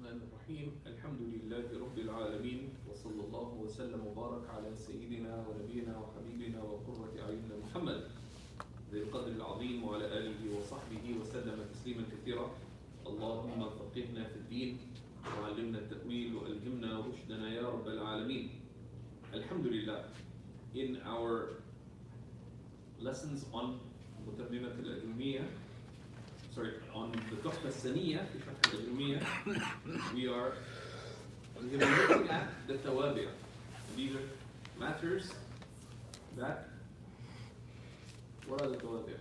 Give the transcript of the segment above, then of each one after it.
الرحمن الرحيم الحمد لله رب العالمين وصلى الله وسلم وبارك على سيدنا ونبينا وحبيبنا وقرة أعيننا محمد ذي القدر العظيم وعلى آله وصحبه وسلم تسليما كثيرا. اللهم فقهنا في الدين وعلمنا التأويل وألهمنا رشدنا يا رب العالمين. Alhamdulillah, in our lessons on al-Ajrumiyya, on the Tuhfa al-Saniyya, al-Ajrumiyya, we are looking at the tawabi'. These are matters that, what are the tawabi'?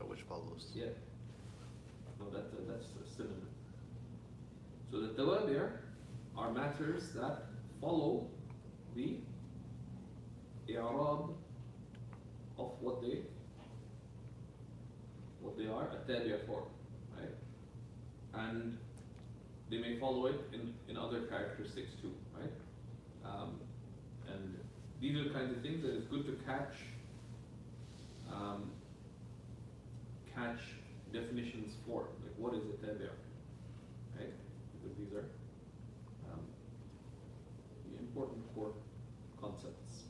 Which follows. Yeah. No, that's a synonym. So the tawabi' are matters that follow the i'rab of what they are a tabi' for, right? And they may follow it in other characteristics too, right? And these are the kinds of things that it's good to catch definitions for, like what is a tabi', right? Because these are the important core concepts.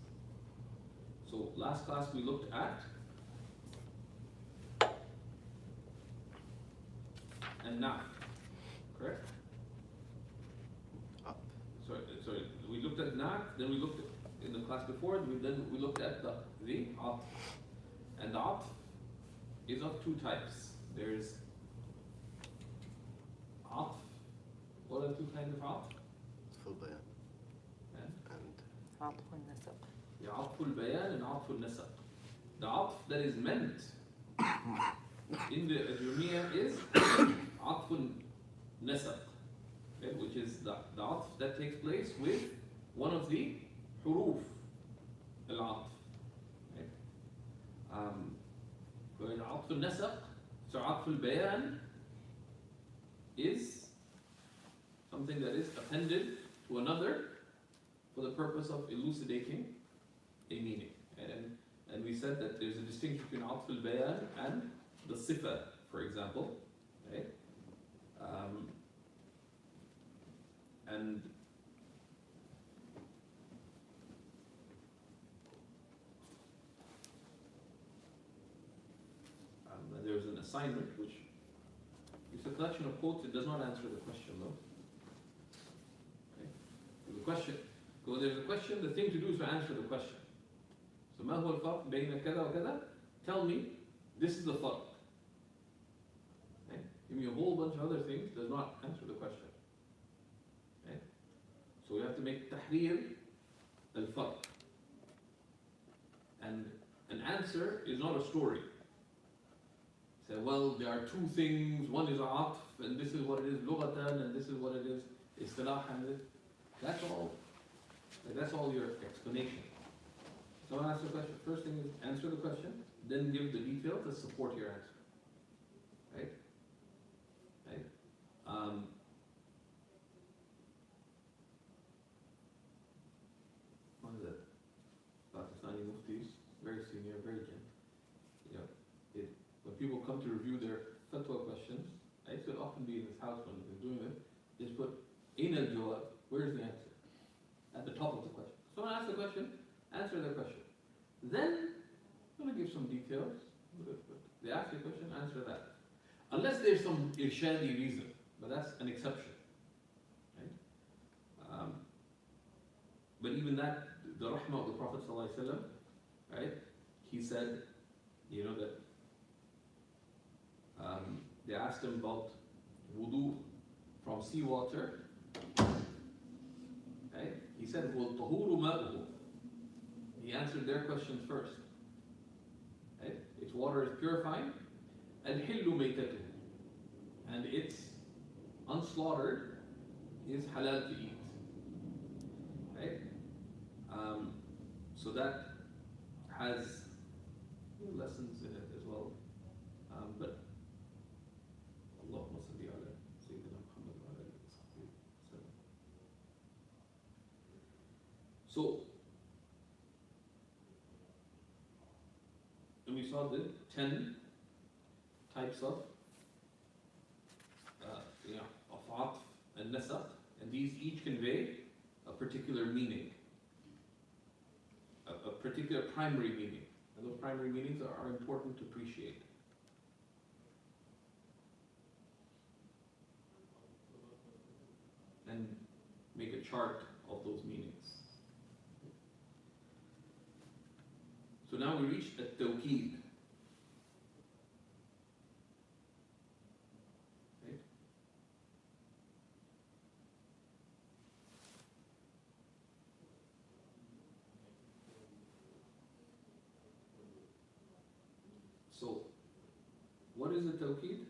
So last class we looked at an-na'at, correct? Up. Sorry. We looked at na'at, then we looked at, in the class before, then we looked at the atf. And the atf is of two types. There's atf. What are the two kinds of atf? Full bayan. And عطف النسق. the atf al-bayan and atf al-nasaq. The atf that is meant in the Ajrumiyya is atf al-nasaq, okay, which is the atf that takes place with one of the huruf al-atf. Okay. Atf al-nasaq, so atf al-bayan is something that is appended to another for the purpose of elucidating a meaning. And we said that there's a distinction between atf al-bayan and the sifa, for example. Right? And there's an assignment which is a collection of quotes. It does not answer the question though. Okay? The question, so there's a question, the thing to do is to answer the question. So ما هو الفرق بين كذا وكذا? Tell me, this is the farq. Okay? Give me a whole bunch of other things, does not answer the question. Okay? So we have to make tahrir al-farq. And an answer is not a story. Say, well, there are two things, one is atf, and this is what it is lughatan, and this is what it is istilahan. That's all your explanation. So answer the question. First thing is answer the question, then give the details that support your answer. Right? Right? What is it? Pakistani muftis, very senior, very gentle. You know, when people come to review their fatwa questions, I used to often be in this house when they're doing it, just put in al-jawab, where's the answer? At the top of the question. Someone asks the question, answer the question. Then, I'm going to give some details. They ask you a question, answer that. Unless there's some irshadi reason, but that's an exception. Right? But even that, the rahmah of the Prophet ﷺ, right? He said, you know that they asked him about wudu from seawater. Right? He said, وَالطَّهُورُ مَاؤُهُ. He answered their questions first. Right? Its water is purifying. الْحِلُّ مَيْتَتُهُ. And its unslaughtered is halal to eat. Right? So that has lessons in it as well. But Allahumma salli ala Sayyidina Muhammad wa ala alihi wa sahbihi wa sallam. So, and we saw the 10 types of of atf and nasakh, and these each convey a particular meaning, a particular primary meaning. And those primary meanings are important to appreciate. And make a chart of those meanings. So now we reach at-tawkeed. Right? So, what is at-tawkeed?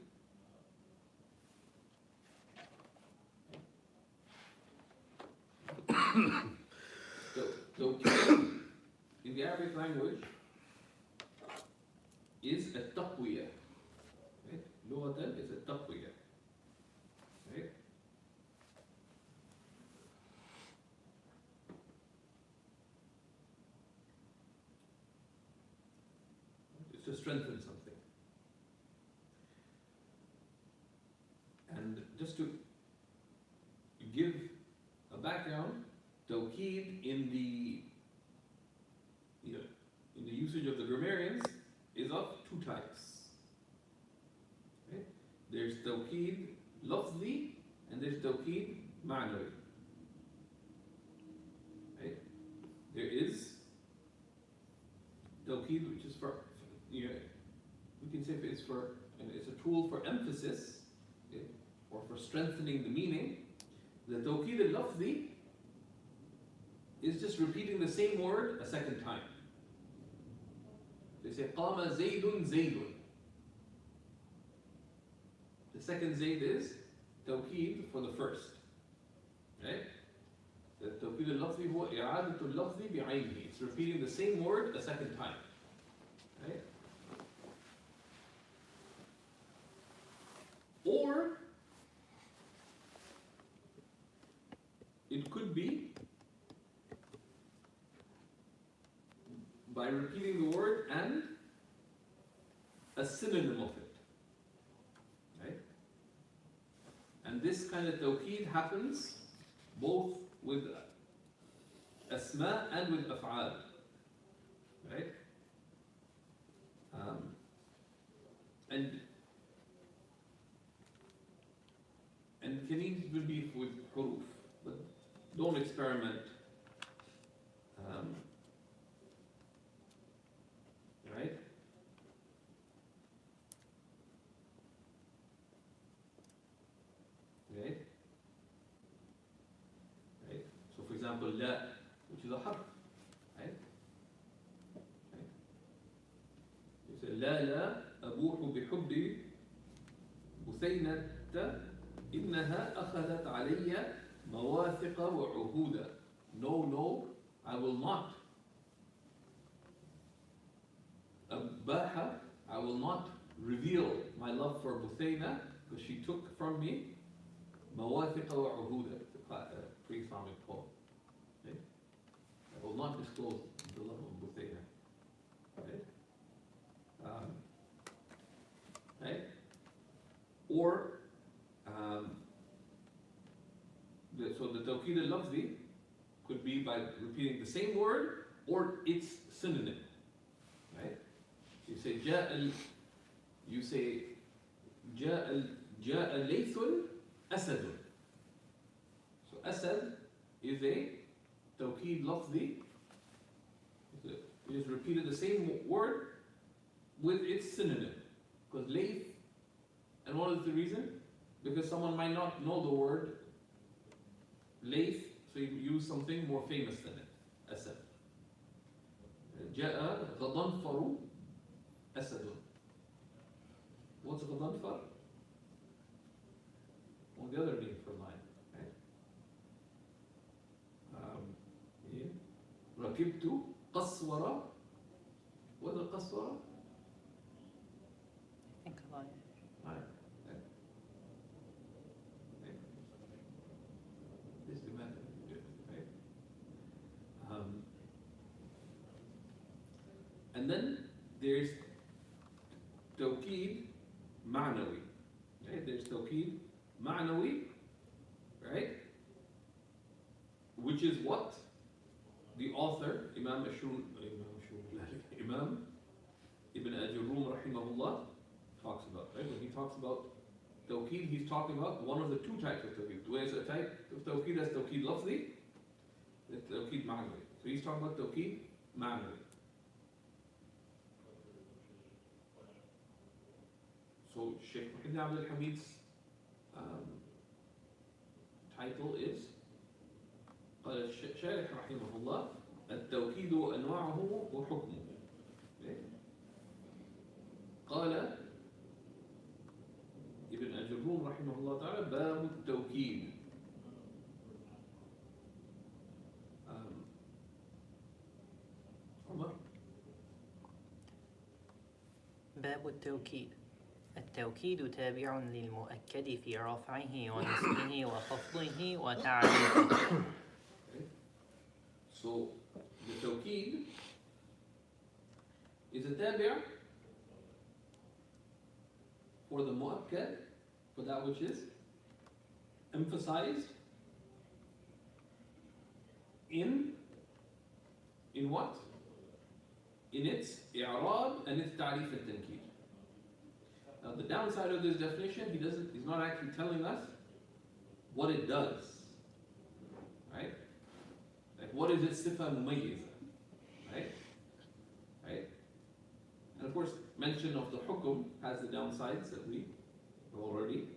Tawkeed in the Arabic language is a taqwiyah. Right? Lughatan is a taqwiyah. Right? It's to strengthen something. And just to give a background, tawkeed in the usage of the grammarians is of two types. Right? There's tawkeed lafzi and there's tawkeed ma'nawi. Right? There is tawkeed which is for, we can say it's a tool for emphasis, okay, or for strengthening the meaning. The tawkeed al-lafzi is just repeating the same word a second time. They say, Qama Zaydun Zaydun. The second Zayd is tawkeed for the first. Right? The tawkeed al-lafzi huwa i'adatu al-lafzi bi'aynihi. It's repeating the same word a second time. Right? Or it could be by repeating the word and a synonym of it. Right? And this kind of tawkeed happens both with asma and with af'al. Right? And can even be with huruf, but don't experiment. Right? Right? Right? So for example, la, which is a harf. Right? Right? You say, la la abuhu bihubbi بثينة إنها أخذت علي مواثق وعهودا. No, I will not. Baha, I will not reveal my love for Buthayna because she took from me Mawathiqa wa Uhuda, the pre-Islamic poem. Okay? I will not disclose the love of Buthayna. Okay? Right? Or, so the tawkeed al-lafzi could be by repeating the same word or its synonym. Right? You say جاء ليث أسد. So Asad is a tawkeed lafzi. It is repeated the same word with its synonym. Because Layth, and what is the reason? Because someone might not know the word Layth, so you use something more famous than it. Asad. جاء غضنفر أسد. What's غضنفر? Well, the other name for lion, right? ركبت قصورة. What's a قصورة? I think a lion. Lion. Right? Right? This is the method, right? And then there's tawkeed ma'nawi. Right? There's tawkeed معنوي, right? Which is what the author, Imam Ibn Ajrum rahimahullah talks about, right? When he talks about Tawqeed, he's talking about one of the two types of Tawqeed. There's a type of Tawqeed that's Tawqeed Lafzi, that's Tawqeed Ma'nawi. So he's talking about Tawqeed Ma'nawi. So Shaykh Muhammad Abdul Hamid's title is قال الشارح رحمه الله التوكيد أنواعه وحكمه. قال ابن أجرون رحمه الله تعالى باب التوكيد. عمر. باب التوكيد. التوكيد تابع للمؤكد في رفعه ونصبه وخفضه وتعريفه. So the tawqeed is a tabi' for the mu'akkad, for that which is emphasized in what? In its i'rab and its ta'rif al-tankid. Now the downside of this definition, he's not actually telling us what it does, right? Like what is its sifa mumayyiza, right? And of course, mention of the hukum has the downsides that we have already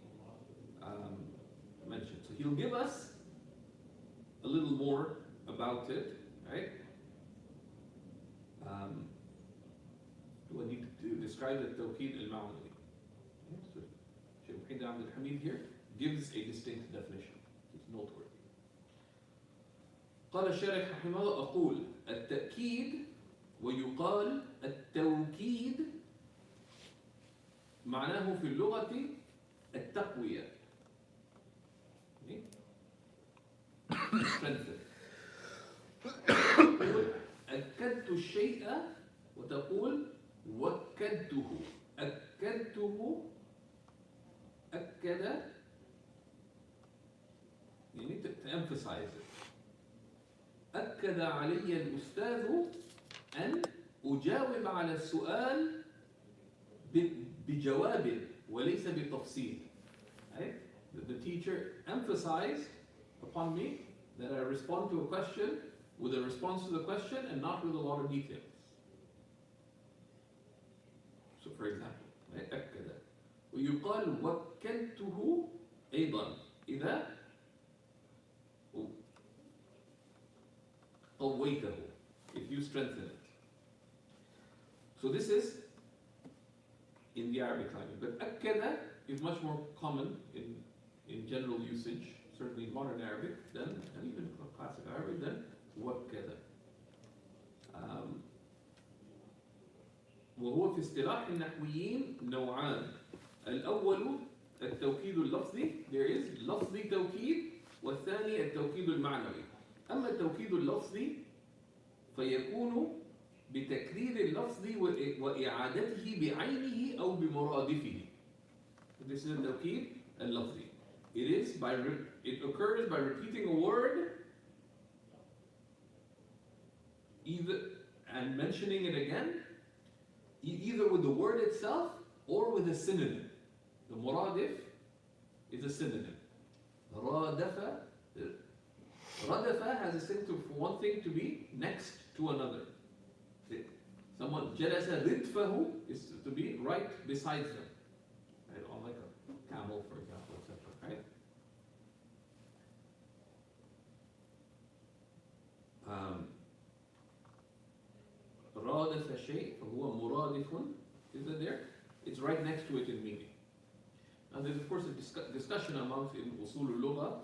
mentioned. So he'll give us a little more about it, right? Do I need to describe the tawqeed al-ma'nawi? So Shaykh Muhammad Abdul Hamid here gives a distinct definition. It's noteworthy. قال الشارح رحمه الله أقول التأكيد ويقال التوكيد معناه في اللغة التقوية. تقول أكدت الشيء وتقول وكدته. أكدته أكد يعني to emphasize it. أكد علي الأستاذ أن أجاوب على السؤال بجواب وليس بتفصيل. Right? The teacher emphasized upon me that I respond to a question with a response to the question and not with a lot of details. So for example, أكد ويقال وكلته أيضا إذا قويته, if you strengthen it. So this is in the Arabic language, but akkada is much more common in general usage, certainly in modern Arabic, and even classic Arabic, than wakkada. وهو في اصطلاح النحويين نوعان. الأول التوكيد اللفظي, there is لفظي توكيد, والثاني التوكيد المعنوي. أما التوكيد اللفظي فيكون بتكرير اللفظ وإعادته بعينه أو بمرادفه. This is التوكيد اللفظي. It occurs by repeating a word and mentioning it again, either with the word itself or with a synonym. The muradif is a synonym. Radafa has a synonym for one thing to be next to another. Someone jalasa ridfahu is to be right beside them, right? On like a camel, for example, etc. Right? رادف شيء فهو مرادف. Is it there? It's right next to it in meaning. Now there's of course a discussion amongst in usul al-lugha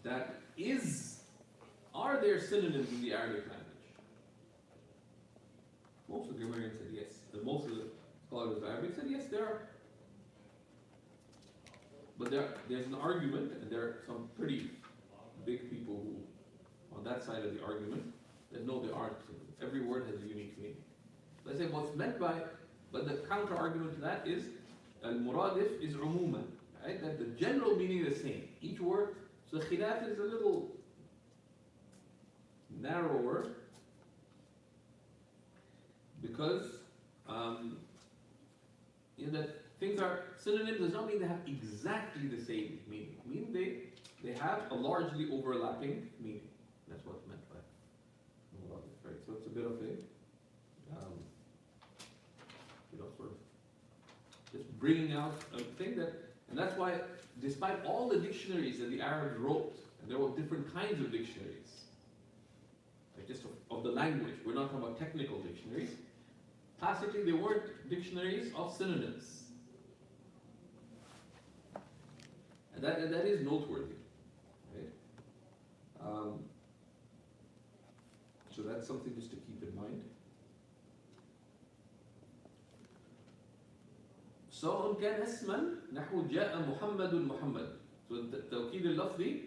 that are there synonyms in the Arabic language? Most of the grammarians said yes. Most of the scholars of Arabic said yes, there are. But there's an argument, and there are some pretty big people who, on that side of the argument, that no, there aren't. Every word has a unique meaning. Let's say what's meant by, but the counter argument to that is al-muradif is umuman, right? That the general meaning is the same. Each word, so khilaf is a little narrower because that things are synonyms does not mean they have exactly the same meaning. It means they have a largely overlapping meaning. That's what's meant by murad, right? So it's a bit of a sort of just bringing out a thing that, and that's why, despite all the dictionaries that the Arabs wrote, and there were different kinds of dictionaries, like just of the language. We're not talking about technical dictionaries. Classically, they weren't dictionaries of synonyms. And that is noteworthy. Right? So that's something just to keep in mind. سواء كان اسما نحو جاء محمد محمد. So the التوكيد اللفظي,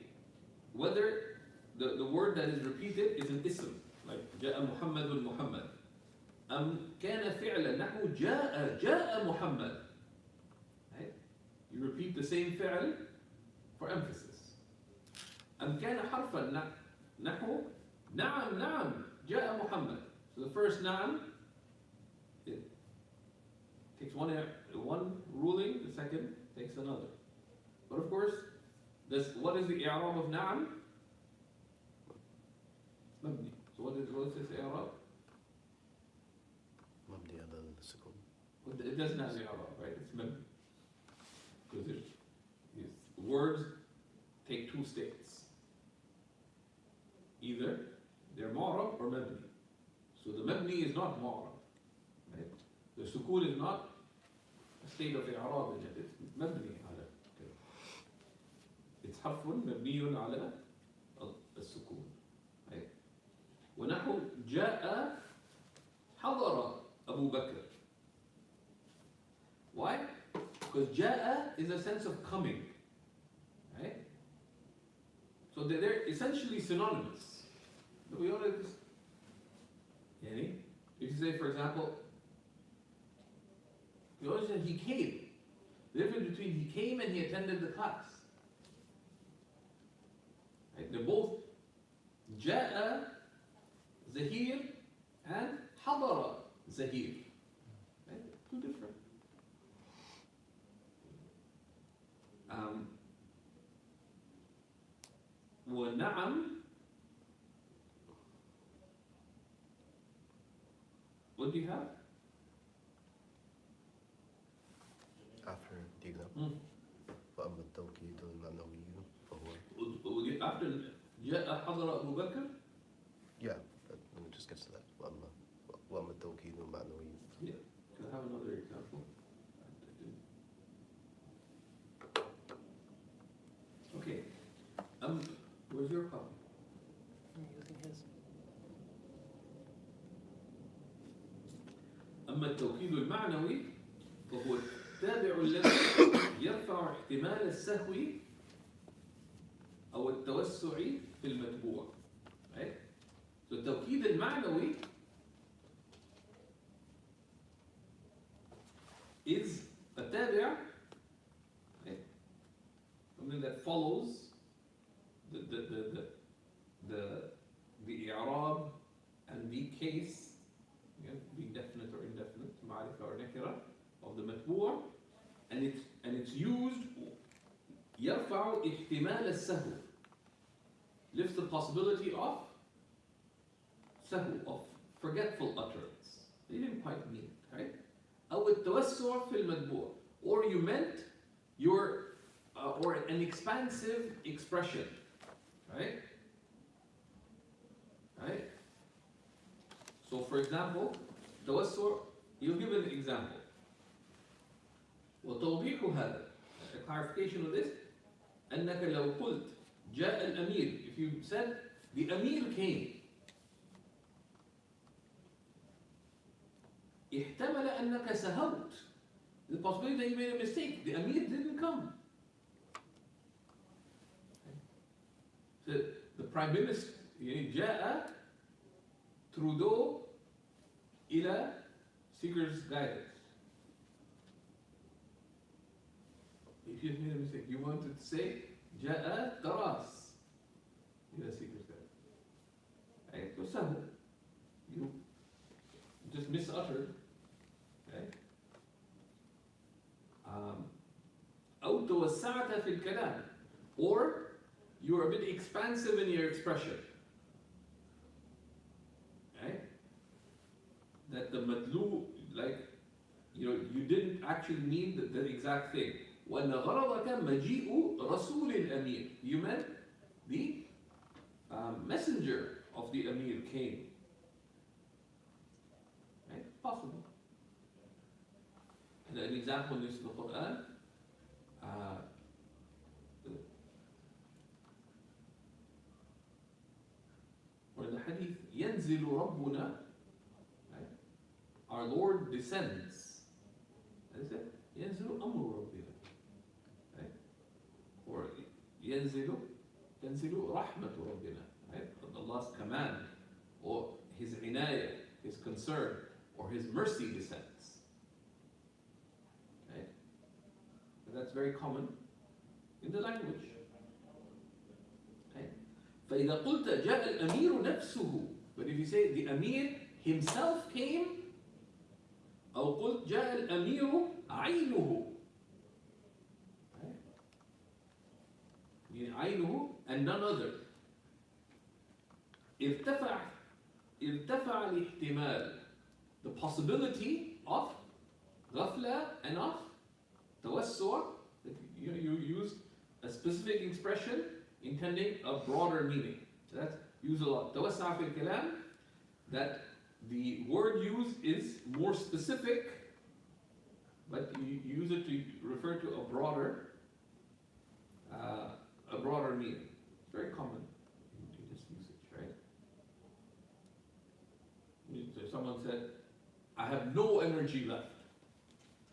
whether the word that is repeated is an ism, like جاء محمد محمد. كان فعلا نحو جاء محمد. Right? You repeat the same فعل for emphasis. كان حرفا نحو نعم نعم جاء محمد. So the first نعم, it takes one ruling, the second takes another. But of course, what is the i'rab of نعم? مبني. So what is this i'rab? مبني على السكون. It doesn't have the i'rab, right? It's مبني. Because words take two states. Either they're mu'rab or mabni. So the mabni is not mu'rab. Right? The sukun is not a state of i'rab in it. It's mabni ala. It's harfun mabniyun ala al-sukun. Right? ونحو جاء حضر أبو بكر. Why? Because جاء is a sense of coming. Right? So they're essentially synonymous. We all have this. If you say, for example, you always say he came. The difference between he came and he attended the class. Right? They're both جاء زهير and حضر زهير. Right? Two different. ونعم, what do you have? After the example. فأما التوكيد المعنوي فهو. After جاء حضر أبو بكر? Yeah, but let me just get to that. وأما التوكيد المعنوي. Yeah. Can I have another example? Okay. Where's your copy? I'm using his. أما التوكيد المعنوي فهو التابع الذي يرفع احتمال السهو أو التوسع في المتبوع. Right? So التوكيد المعنوي is a تابع, right? Something that follows the i'rab and the case, being definite or indefinite, ma'rifah or nakira, of the matbu', and it's used يرفع احتمال السهو, lifts the possibility of سهو, of forgetful utterance. They didn't quite mean it, right? أو التوسع في المتبوع, or you meant your or an expansive expression, right? Right? So for example, توسع, you give an example. وتوضيح هذا, a clarification of this, أنك لو قلت جاء الأمير, if you said the Amir came, احتمل أنك سهوت, the possibility that you made a mistake, the Amir didn't come. The Prime Minister, جاء Trudeau إلى Seeker's Guidance. if you made a mistake, you wanted to say جاء كراس. إلى secretary. Right? So سهل. You just misuttered. Okay? أو توسعت في الكلام, or you're a bit expansive in your expression. Right? That the madlu, like, you didn't actually mean the exact thing. وأن غرضك مجيء رسول الأمير. You meant the messenger of the Amir came. Right? Possible. And an example is in the Quran. Or in the hadith, ينزل ربنا, right? Our Lord descends. That is it. ينزل أمر ربنا. Right? Or ينزل رحمة ربنا. Right? Allah's command, or His inayah, His concern, or His mercy descends. Right? And that's very common in the language. Right? فإذا قلت جاء الأمير نفسه, but if you say the Amir himself came, أو قلت جاء الأمير عينه, right? meaning عينه and none other. ارتفع الاحتمال, the possibility of غفلة and of توسع. You use a specific expression intending a broader meaning. So that's used a lot. توسع في الكلام, that the word used is more specific, but you use it to refer to a broader meaning. It's very common in this usage, right? So someone said, I have no energy left.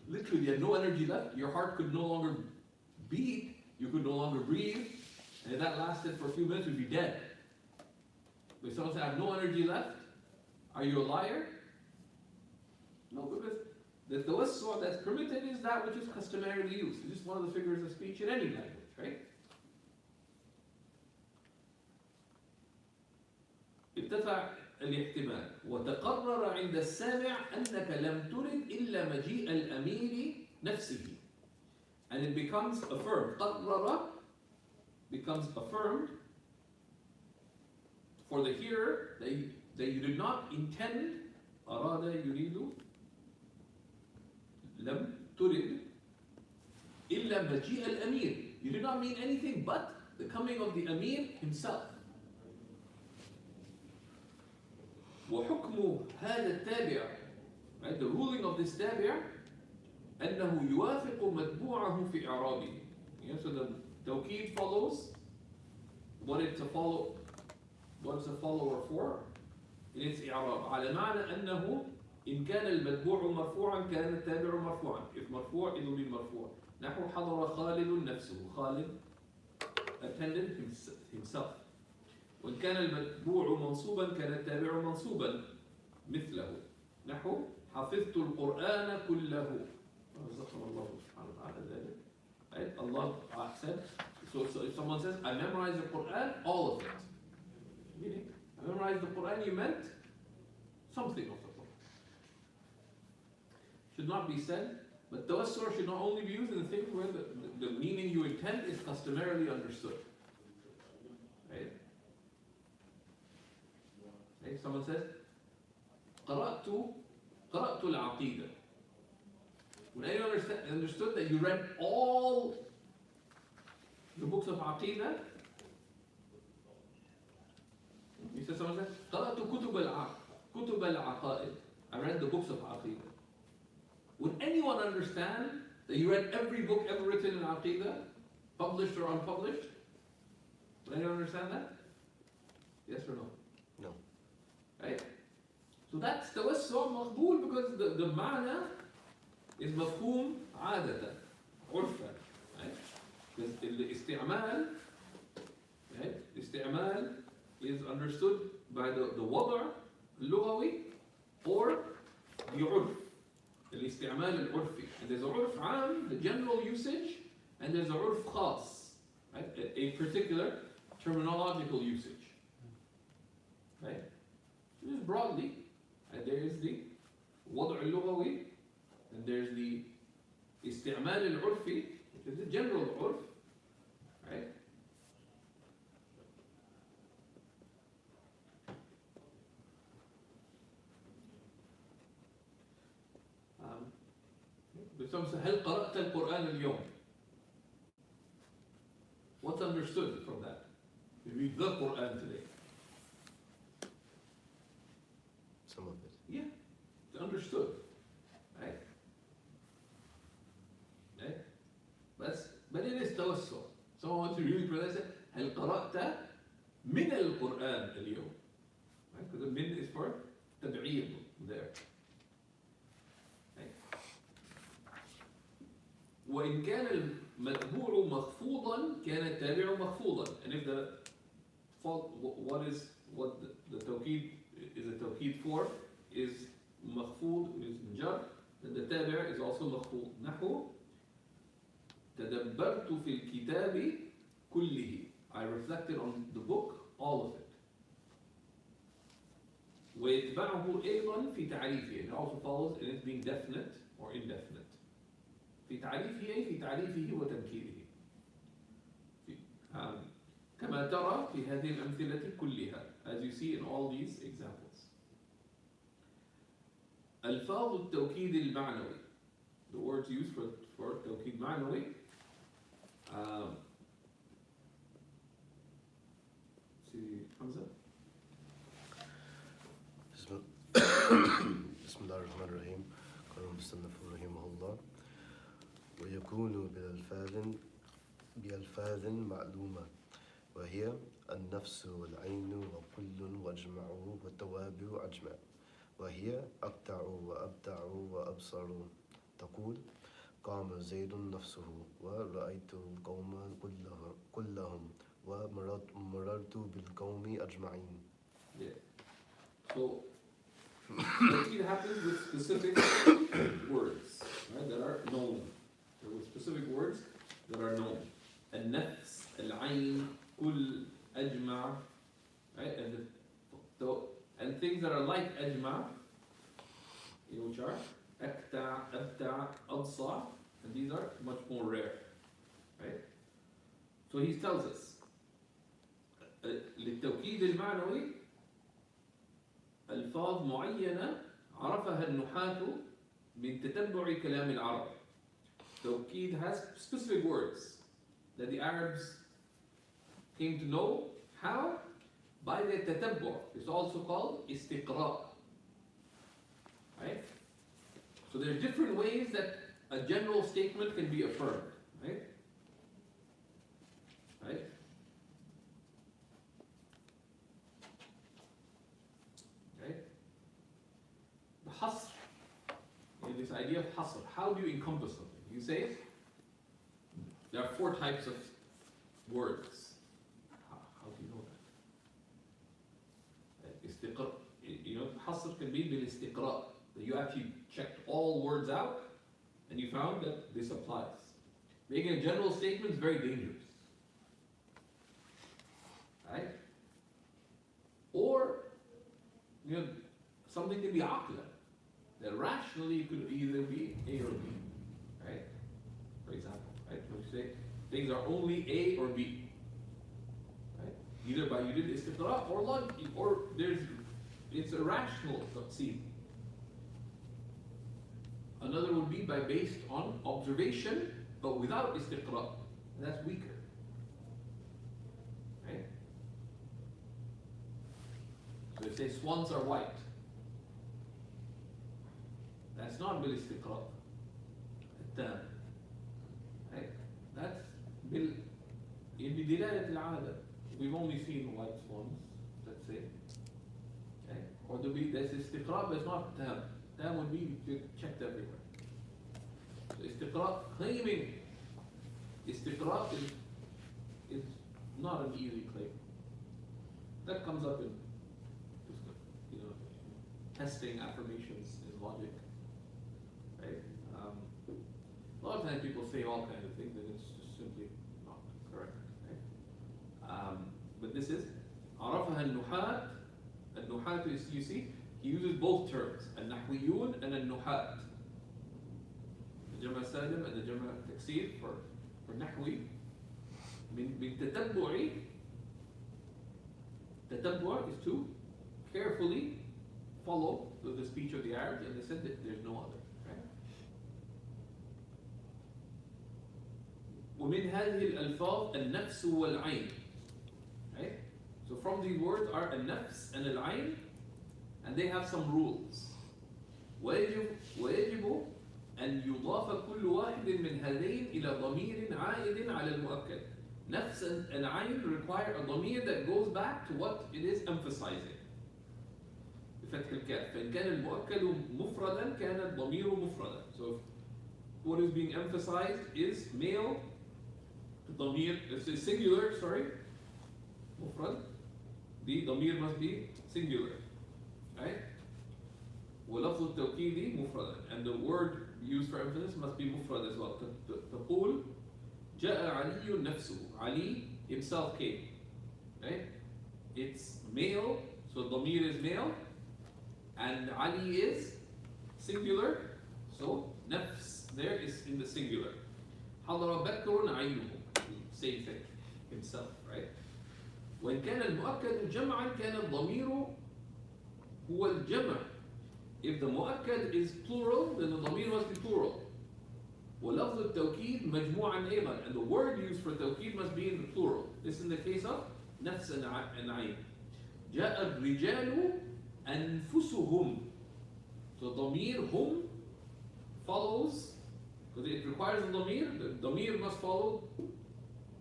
Literally, you had no energy left. Your heart could no longer beat. You could no longer breathe. And if that lasted for a few minutes, you'd be dead. But if someone said, I have no energy left, are you a liar? No, because the tawassu' that's permitted is that which is customarily used. It's just one of the figures of speech in any language, right? ارتفع الاحتمال وتقرر عند السامع أنك لم ترد إلا مجيء الأمير نفسه, and it becomes affirmed. قرر becomes affirmed for the hearer that you did not intend. أراد يريد لم ترد إلا مجيء الأمير. You did not mean anything but the coming of the Amir himself. وحكم هذا التابع, right? The ruling of this tabi' أنه يوافق متبوعه في إعرابه. So the tawkid follows what it's a follower for in its إعراب, على معنى أنه إن كان المتبوع مرفوعا كان التابع مرفوعا. If مرفوع, it will be مرفوع. نحو حضر خالد نفسه. Khalid attended himself. وإن كان المتبوع منصوبا كان التابع منصوبا مثله. نحو حفظت القرآن كله. رزقنا الله سبحانه وتعالى ذلك. Right? Allah said, so if someone says, I memorized the Quran, all of it. Meaning, I memorized the Quran, you meant something of the Quran. Should not be said, but tawassu' should not only be used in the things where the meaning you intend is customarily understood. Right? Right? Someone says, قرأت العقيدة. When anyone understood that you read all the books of Aqidah, he said, someone said, قرأت كتب العقائد. I read the books of Aqidah. Would anyone understand that you read every book ever written in Aqidah, published or unpublished? Would anyone understand that? Yes or no? No. Right? So that's tawassu' maqbool, because the ma'na is مفهوم عادة عرفا, right? Because الاستعمال, right? الاستعمال is understood by the وضع اللغوي or the عرف, الاستعمال العرفي. And there's a عرف عام, the general usage, and there's a urf khas, right? A particular terminological usage, right? Just broadly, and there is the وضع اللغوي, and there's the استعمال العرفي, which is the general urf, right? هل قرأت القرآن اليوم? What's understood from that? You read the Quran today. Some of it. Yeah, it's understood, right? Right? But it is توسع. Someone wants to really pronounce it. هل قرأت من القرآن اليوم? Right? Because the min is for تبعيض there. وإن كان المتبوع مخفوضا كان التابع مخفوضا. And if the fault, what the توكيد is a توكيد for is مخفوض, is jar, then the تابع is also مخفوض. نحو تدبرت في الكتاب كله. I reflected on the book, all of it. ويتبعه أيضا في تعريفه. It also follows in it being definite or indefinite. في تعريفه وتنكيره. كما ترى في هذه الأمثلة كلها, as you see in all these examples. ألفاظ التوكيد المعنوي, the words used for توكيد معنوي. See Hamza. بسم الله الرحمن الرحيم. قال المصنف رحمه الله: ويكون بألفاظ معلومة، وهي النفس والعين وكل واجمعوا والتوابع أجمع، وهي أقطع وأبدع وأبصر. تقول: قام زيد نفسه، ورأيت القوم كلهم، ومررت بالقوم أجمعين. Yeah. So it happens with specific words, right, that are known. There were specific words that are known. النفس, العين, كل, أجمع, right? And things that are like أجمع, which are أكتع, أبتع, أبصع, and these are much more rare, right? So he tells us للتوكيد المعنوي ألفاظ معينة عرفها النحاة من تتبع كلام العرب. Tawqeed has specific words that the Arabs came to know. How? By the tatabbu'. It's also called istiqra'. Right? So there's different ways that a general statement can be affirmed. Right? Right? Right? The hasr. This idea of hasr. How do you encompass something? You say there are 4 types of words. How do you know that? Istiqra'. You know, hasr can be bil istiqra'. You actually checked all words out and you found that this applies. Making a general statement is very dangerous. Right? Or, you know, something can be aqla. That rationally could either be A or B. Right? For example, right? When you say things are only A or B. Right? Either by you did istiqra' or log, or it's a rational taqseem. Another would be by based on observation, but without istiqra'. And that's weaker. Right? So they say swans are white. That's not bil istiqra'. Right? That's bil بدلالة العادة. We've only seen white swans, let's say. Okay? Or there's istiqra', but it's not tam. Tam would be checked everywhere. So istiqra', claiming istiqra' is not an easy claim. That comes up in testing affirmations in logic. Right? A lot of times people say all kinds of things and it's just عرفها النحاة. النحاة is, you see, he uses both terms, النحويون and النحاة. The جمع سالم and the جمع تكسير for نحوي. من تتبع is to carefully follow the speech of the Arabs, and they said that there's no other. Right? ومن هذه الألفاظ النفس والعين. Right? So from these words are النفس and العين, and they have some rules. ويجب أن يضاف كل واحد من هذين إلى ضمير عائد على المؤكد. نفس and عين require a ضمير that goes back to what it is emphasizing. بفتح الكاف. فإن كان المؤكد مفردا كان الضمير مفردا. So if what is being emphasized is male, ضمير is singular, sorry, مفرد. The ضمير must be singular, right? ولفظ التوكيد مفردا, and the word used for emphasis must be مفرد as well. تقول جاء علي نفسه. Ali himself came, right? It's male, so ضمير is male, and Ali is singular, so نفس there is in the singular. حضر بكر عينه, same thing, himself, right? وإن كان المؤكد جمعا كان الضمير هو الجمع. If the مؤكد is plural, then the ضمير must be plural. ولفظ التوكيد مجموعا أيضا, and the word used for توكيد must be in the plural. This is in the case of نفس and عين. جاء الرجال أنفسهم. So ضمير هم follows, because it requires a ضمير. The ضمير must follow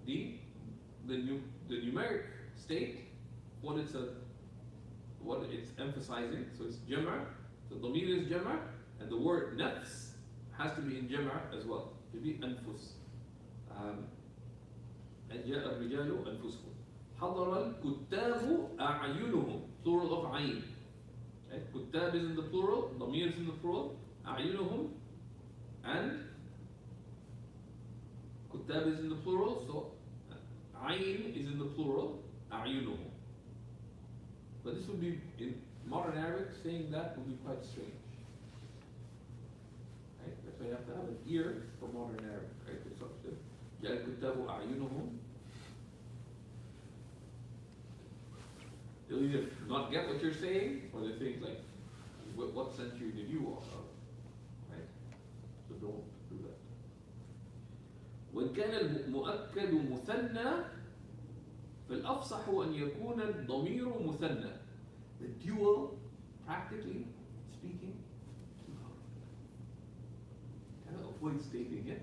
the numeric state, what it's emphasizing. So it's جمع. So ضمير is جمع, and the word نفس has to be in جمع as well. To be أنفس. جاء الرجال أنفسهم. حضر الكتاب أعينهم. Plural of عين. Right? كتاب is in the plural. ضمير is in the plural. أعينهم, and كتاب is in the plural. So عين is in the plural. أعينهم. But this would be in modern Arabic. Saying that would be quite strange. So you have to have an ear for modern Arabic, right? It's such that جاء الكتاب أعينهم. They'll either not get what you're saying, or they think like, what century did you walk out of? Right? So don't do that. وإن كان المؤكد مثنى فالأفصح أن يكون الضمير مثنى. The dual, practically speaking, avoid stating it.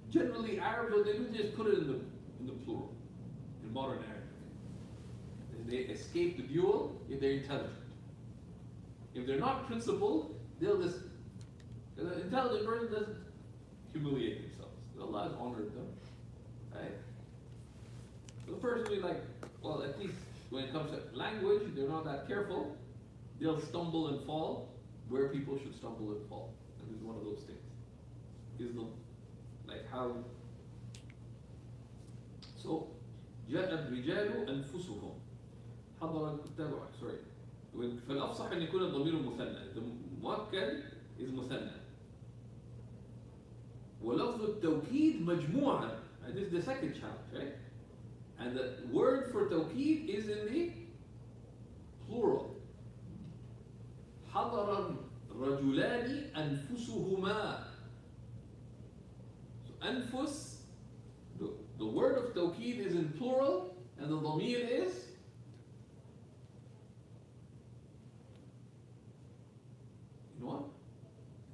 Generally, Arabs, what they do, they just put it in the plural, in modern Arabic. They escape the dual if they're intelligent. If they're not principled, they'll just. An intelligent person doesn't humiliate themselves. Allah has honored them, right? So the person will be like, well, at least when it comes to language, they're not that careful. They'll stumble and fall where people should stumble and fall. And this is one of those things. Is the like how. So جاء الرجال أنفسهم. حضر الكتاب, sorry. فالأفصح أن يكون الضمير مثنى. The مؤكد is مثنى. ولفظ التوكيد مجموعة. And this is the second challenge, right? And the word for توكيد is in the plural. حضر الرجلان أنفسهما. So أنفس, the word of توكيد is in plural, and the ضمير is what?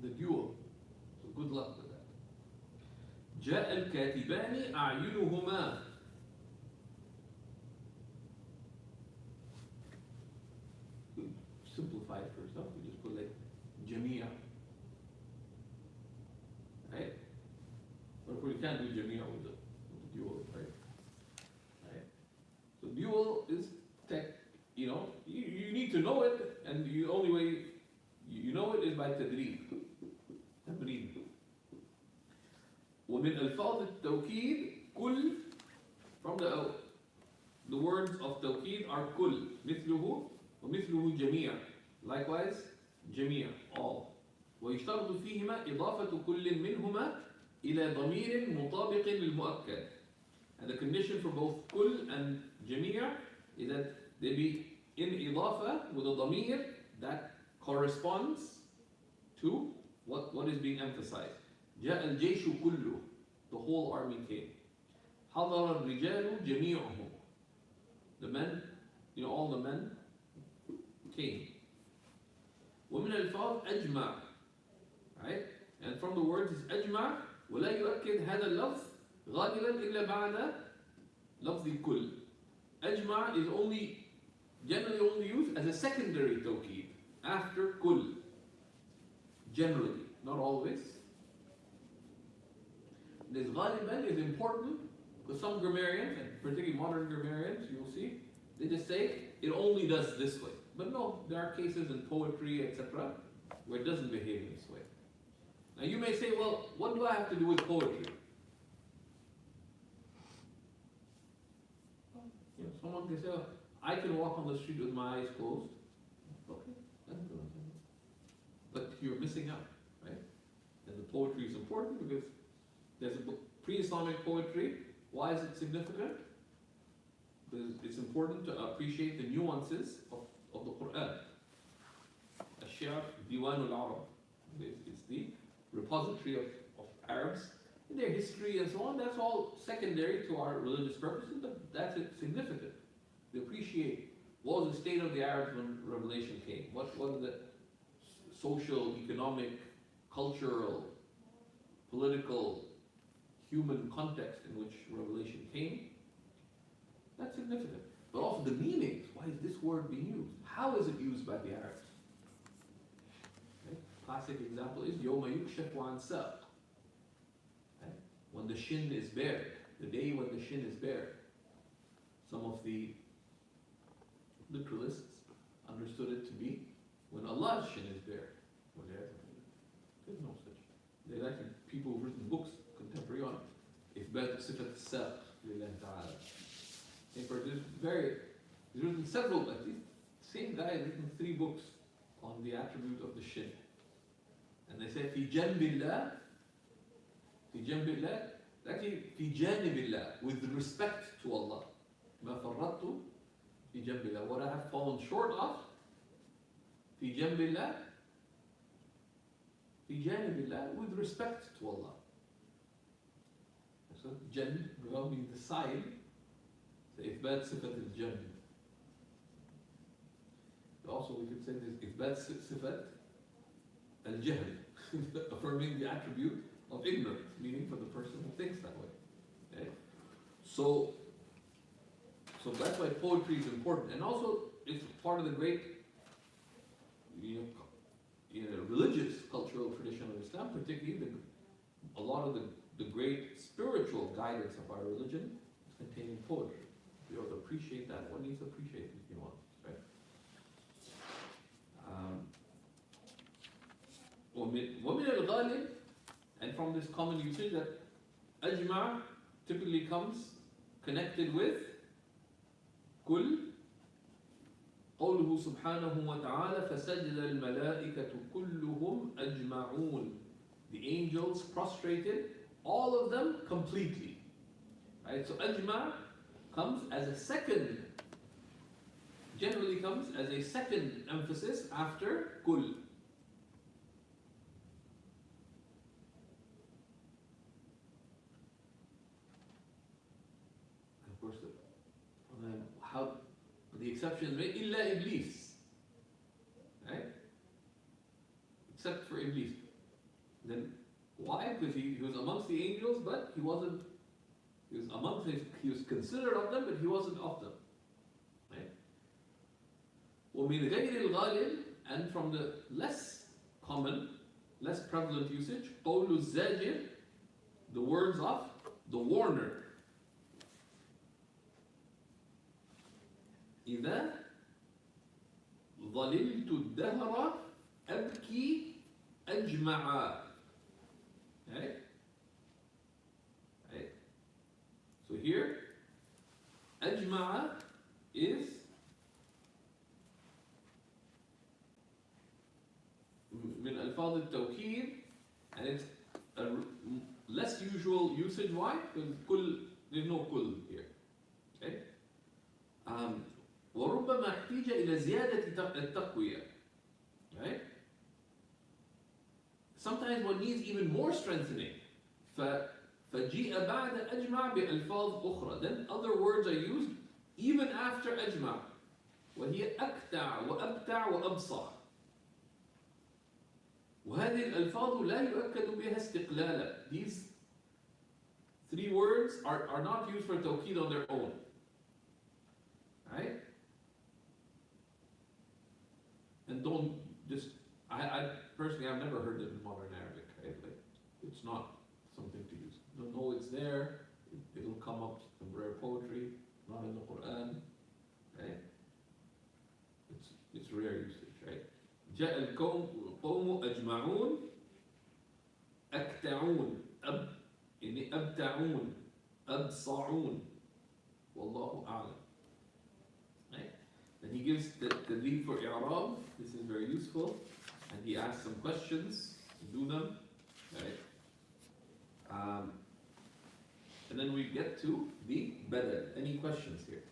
The dual. So good luck with that. جاء الكاتبان أعينهما. Simplify it for yourself. We just put like جميع. Right? But we can't do جميع with the dual, right? Right? So dual is tech. You need to know it, and the only way you know it is by تدريب. تمرين. ومن ألفاظ التوكيد كل, from the the words of tawqeed are كل مثله ومثله جميع. Likewise, جميع, all. ويشترط فيهما إضافة كل منهما إلى ضمير مطابق للمؤكد. And the condition for both كل and جميع is that they be in إضافة with a ضمير that corresponds to what is being emphasized. جاء الجيش كله, the whole army came. حضر الرجال جميعهم, the men, all the men came. ومن الفاظ أجمع, right? And from the words is أجمع, ولا يؤكد هذا اللفظ غالبا إلا بعد لفظ كل. أجمع is generally only used as a secondary tawqeed after كل. Generally, not always. This غالبا is important because some grammarians, and particularly modern grammarians, you'll see, they just say it only does this way. But no, there are cases in poetry, etc., where it doesn't behave in this way. Now you may say, well, what do I have to do with poetry? Someone can say, oh, I can walk on the street with my eyes closed. Okay, that's good. But you're missing out, right? And the poetry is important because there's a pre-Islamic poetry. Why is it significant? Because it's important to appreciate the nuances of the Quran. Al-Shaykh Diwan al-Arab. It's the repository of Arabs, in their history and so on. That's all secondary to our religious purposes, but that's significant. They appreciate what was the state of the Arabs when revelation came. What was the social, economic, cultural, political, human context in which revelation came. That's significant. But also the meanings. Why is this word being used? How is it used by the Arabs? Okay. Classic example is يَوْمَ يُكْشَفُ عَنْ سَاقٍ. When the shin is bared, the day when the shin is bared. Some of the literalists understood it to be when Allah's shin is bared. Well, there's no such. There's actually people who've written books contemporary on it. إثبات صفة الساق لله تعالى. He's written several, at least, same guy has written 3 books on the attribute of the shin. And they say, في جنب الله, actually, في جانب الله, with respect to Allah. ما فرطت في جنب الله, what I have fallen short of, في جنب الله, في جانب الله, with respect to Allah. So, جنب means the side. So إثبات صفة الجنب. Also, we could say this إثبات صفة الجهل, affirming the attribute of ignorance, meaning for the person who thinks that way. Okay? So that's why poetry is important, and also it's part of the great, religious cultural tradition of Islam, particularly a lot of the great spiritual guidance of our religion is contained in poetry. We ought to appreciate that. One needs to appreciate these nuances, right? ومن الغالب, and from this common usage, that أجمع typically comes connected with كل. قوله سبحانه وتعالى فسجد الملائكة كلهم أجمعون. The angels prostrated, all of them completely. Right? So أجمع comes as a second, generally comes as a second emphasis after كل. Of course, the exception is made, إلا إبليس, right? Except for Iblis. Then why? Because he was amongst the angels, but he was considered of them, but he wasn't of them. Right? ومن غير الغالب, and from the less common, less prevalent usage, قول الزاجر, the words of the warner. إذا ظللت الدهر أبكي أجمع. Right? Right? So here, أجمع أجمع is من ألفاظ التوكيد, and it's a less usual usage. Why? Because there's no كل here. Okay? وربما احتيج إلى زيادة التقوية. Right? Sometimes one needs even more strengthening. فجيء بعد أجمع بألفاظ أخرى. Then other words are used even after أجمع. وهي أكتع وأبتع وأبصع. وهذه الألفاظ لا يؤكد بها استقلالا. These three words are not used for توكيد on their own. Right? And don't just, I personally, I've never heard it in modern Arabic. Right? Like, it's not something to use. Don't know it's there. It'll come up in rare poetry, not in the Quran. Right? It's rare usage, right? جاء القوم أجمعون أكتعون يعني أبتعون أبصعون والله أعلم. Right? And he gives the lead for i'rab. This is very useful, and he asks some questions to do them. Right? And then we get to the badal. Any questions here?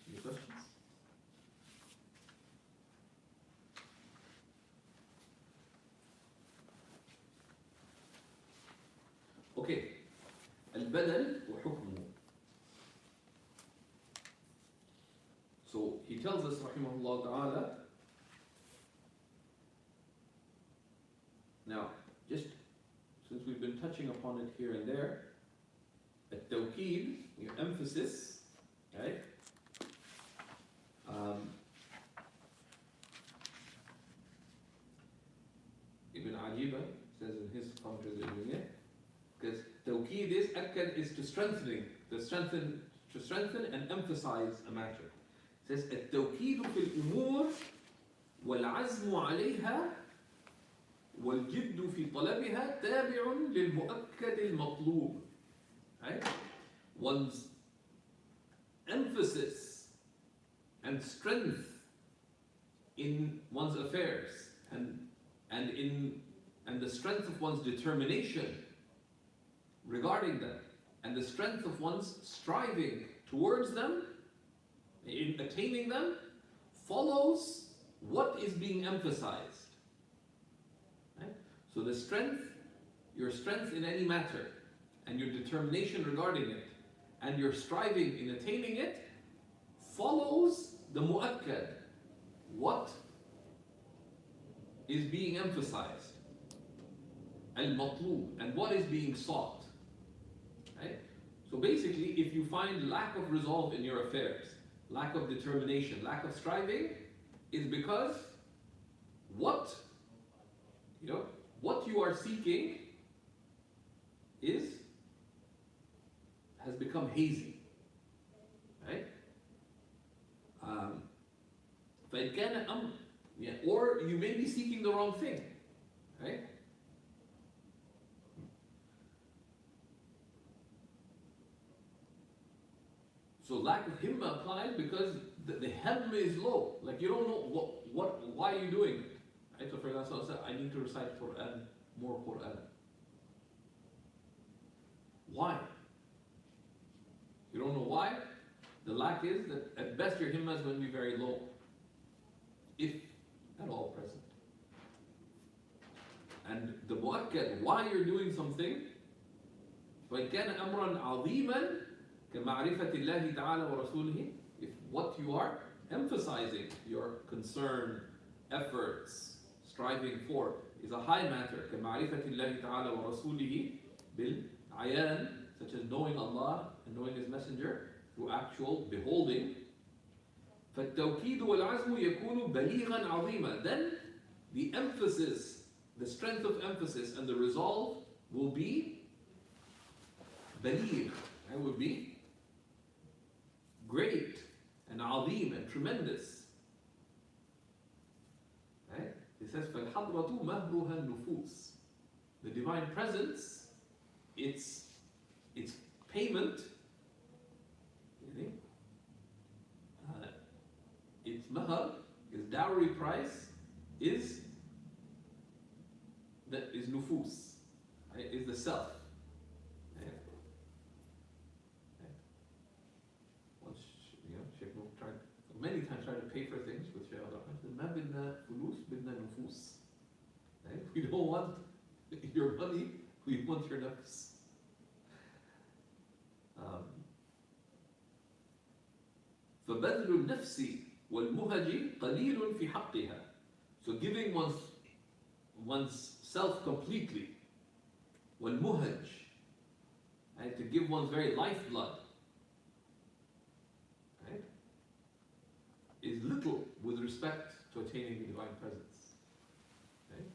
Any questions? Okay. البدل وحكمه. So he tells us, rahimahullah ta'ala, now, just since we've been touching upon it here and there, التوكيد, your emphasis, right? Ibn Ajiba says in his commentary of the Ajrumiyya, because tawkeed is akkad, is to strengthen and emphasize a matter. It says التوكيد في الأمور والعزم عليها والجد في طلبها تابع للمؤكد المطلوب. Right? One's emphasis and strength in one's affairs and the strength of one's determination regarding them, and the strength of one's striving towards them, in attaining them, follows what is being emphasized. Right? So the strength, your strength in any matter, and your determination regarding it, and your striving in attaining it, follows the mu'akkad, what is being emphasized, al-matlub, and what is being sought. Right? So basically, if you find lack of resolve in your affairs, lack of determination, lack of striving, is because what you are seeking has become hazy. Right? Or you may be seeking the wrong thing. Right? So lack of himma applies because the himma is low. Like you don't know why are you doing it. Right? So for example, I need to recite Quran, more Quran. Why? You don't know why? The lack is that at best your himma is going to be very low, if at all present. And the mu'akkad, why you're doing something, فَإِنْ كَانَ أَمْرًا عَظِيمًا كَمَعْرِفَةِ اللَّهِ تَعَالَى وَرَسُولِهِ, if what you are emphasizing, your concern, efforts, striving for, is a high matter, كَمَعْرِفَةِ اللَّهِ تَعَالَى وَرَسُولِهِ بِالْعَيَانِ, such as knowing Allah and knowing His Messenger through actual beholding, فَالتَّوْكِيدُ وَالْعَزْمُ يَكُونُ بَلِيغًا عَظِيمًا, then the emphasis, the strength of emphasis and the resolve will be baligh, it will be great and azim and tremendous. Right? He says, فَالْحَضْرَةُ مَهْرُهَا النُّفُوسِ. The divine presence, its payment, its mahar, its dowry price, is nufus, right? Is the self. Right? Right? Once, Shaykh tried many times tried to pay for things with Shaykh Rahman. He said, "Ma bidna fulus, bidna nufus." Right? We don't want your money, we want your nafs. فبذل النفس والمهج قليل في حقها. So giving one's self completely, والمهج, right? To give one's very lifeblood, right? Is little with respect to attaining the divine presence. Right?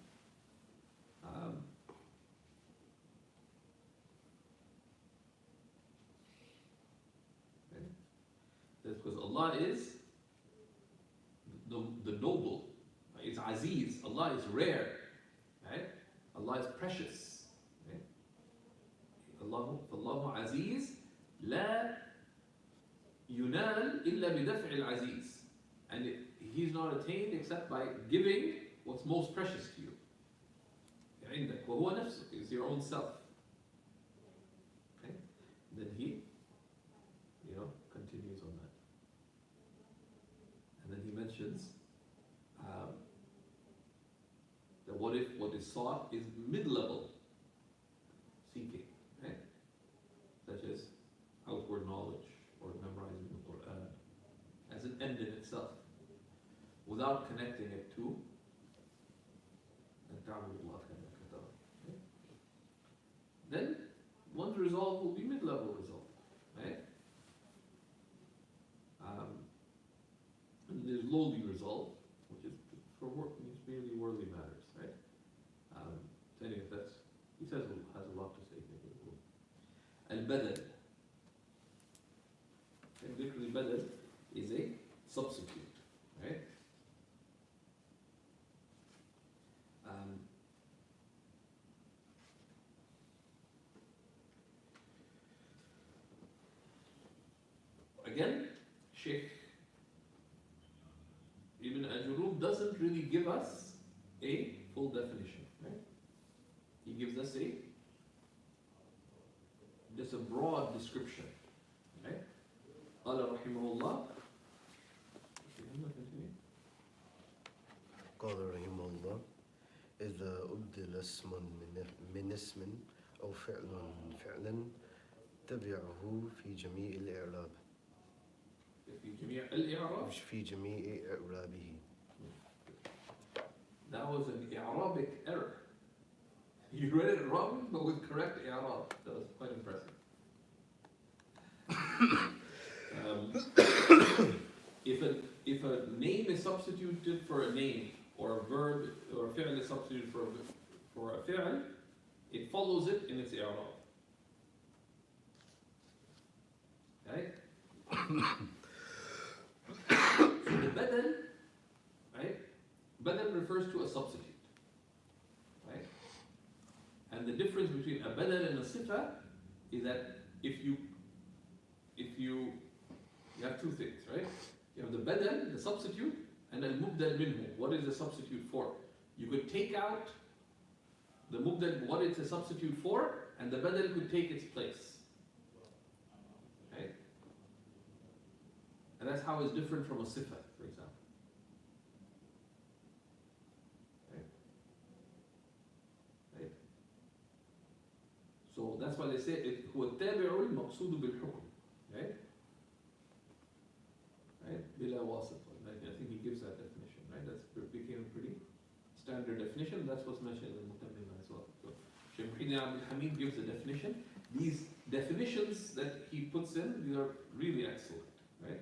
That's because Allah is the noble. It's Aziz. Allah is rare. Right? Allah is precious. Right? Allahu Aziz لا ينال إلا بدفع العزيز. And He's not attained except by giving what's most precious to you. عندك وهو نفسك, is your own self. Okay? Then He continues on that. And then He mentions that what if what is sought is mid-level seeking, right? Such as outward knowledge or memorizing the Quran as an end in itself, without connecting it to then one's resolve will be mid-level resolve, right? And there's lowly resolve, which is for work, it's merely worldly matters, right? So anyway, he says has a lot to say here. Al-badal. And literally badal is a substitute, right? Again, Shaykh Ibn Ajrum doesn't really give us a full definition, right? He gives us just a broad description, right? قال رحمه الله. قال رحمه الله إذا أبدل اسم من اسم أو فعل فعلا تبعه في جميع الإعراب. في جميع الإعراب. مش في جميع إعرابه. That was an Arabic error. You read it wrong, but with correct Arab. That was quite impressive. If a name is substituted for a name, or a verb, or a fi'l is substituted for a fi'l, it follows it in its Arab. Right? So the badal, right? Badal refers to a substitute, right? And the difference between a badal and a sifa is that if you have two things, right? You have the badal, the substitute, and al-mubdal minhu. What is the substitute for? You could take out the mubdal, what it's a substitute for, and the badal could take its place. Right? And that's how it's different from a sifa, for example. Right? Right? So that's why they say it هو التابع المقصود بالحكم. Right? Right? بلا واسطة. I think he gives that definition, right? That became a pretty standard definition. That's what's mentioned in Mutammima as well. So Shaykh Muhyiddin Abdul Hamid gives a definition. These definitions that he puts in, these are really excellent, right?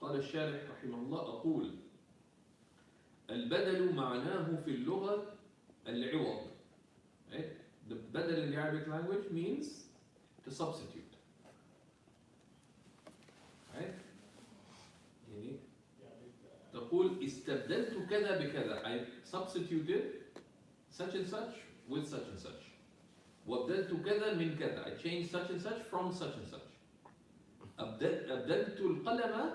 قال الشارح رحمه الله أقول البدل معناه في اللغة العوض. Right? The badal in the Arabic language means to substitute. تقول استبدلت كذا بكذا. I substituted such and such with such and such. وابدلت كذا من كذا. I changed such and such from such and such. أبدلت القلم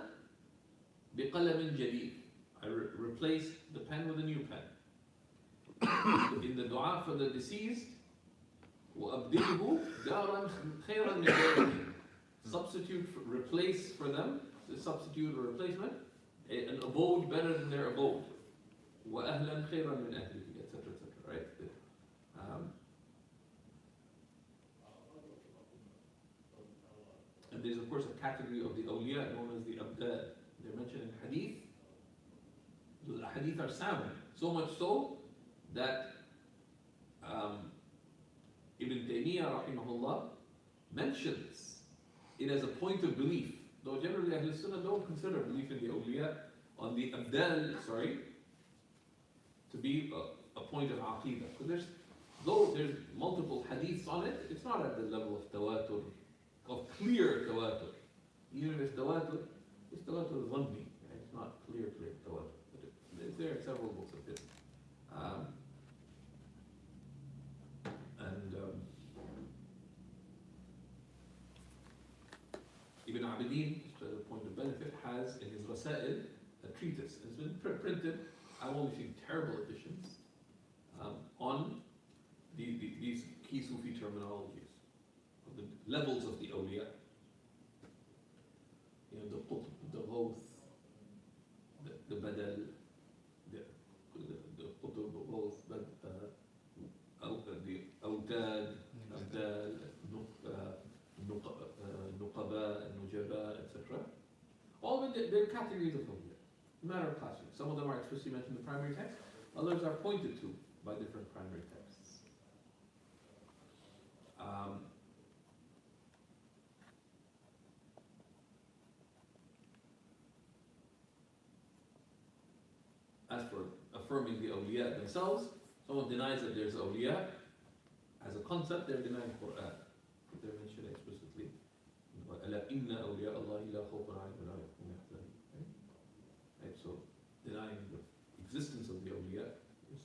بقلم جديد. I replaced the pen with a new pen. In the dua for the deceased, وأبدله دارا خيرا من داره. Substitute, replace for them, substitute or replacement, an abode better than their abode. وأهلا خيرا من أهله, etc. etc. Right? And there's of course a category of the awliya known as the abdal. They're mentioned in hadith. The hadith are sound, so much so that Ibn Taymiyyah rahimahullah mentions it as a point of belief. Though generally Ahl Sunnah don't consider belief in the awliya, on the abdal, to be a point of aqeedah. Though there's multiple hadiths on it, it's not at the level of tawatur, of clear tawatur. Even if it's tawatur dhanni. It's not clear tawatur. But there are several books of this. Ibn Abidin, just as a point of benefit, has in his Rasail a treatise. It's been printed, I've only seen terrible editions, on these key Sufi terminologies, of the levels of the awliya. You know, the qutb, the ghawth, the badal, the qutb, ghawth, the awtad, abdal, nuqaba, nujaba, etc. All of it, they're categories of awliya. Matter of classing. Some of them are explicitly mentioned in the primary text, others are pointed to by different primary texts. As for affirming the awliya themselves, someone denies that there's awliya as a concept, they're denying Quran. They're mentioned explicitly. أَلَا إِنَّ أَوْلِيَاءَ اللَّهِ لَا خَوْفٌ عَلَيْهِمْ وَلَا هُمْ يَحْزَنُونَ. Right? So denying the existence of the awliya is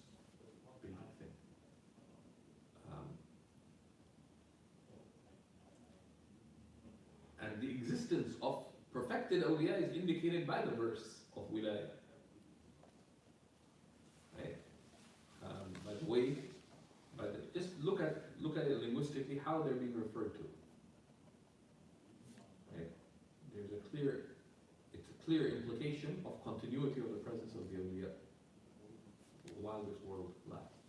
a big thing. And the existence of perfected awliya is indicated by the verse of wilayah. Right? By the way, just look at it linguistically, how they're being referred to. Right? It's a clear implication of continuity of the presence of the awliya while this world lasts.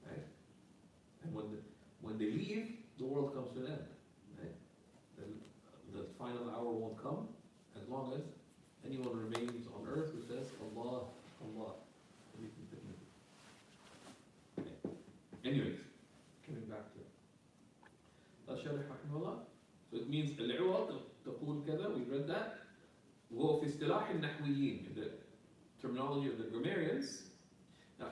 Right? And when they leave, the world comes to an end. Right? The final hour won't come as long as anyone remains on earth who says Allah, Allah. Anyways, coming back to Sharh rahimahullah. So it means al-iwad تقول كذا, we read that. وهو في اصطلاح النحويين, in the terminology of the grammarians. Now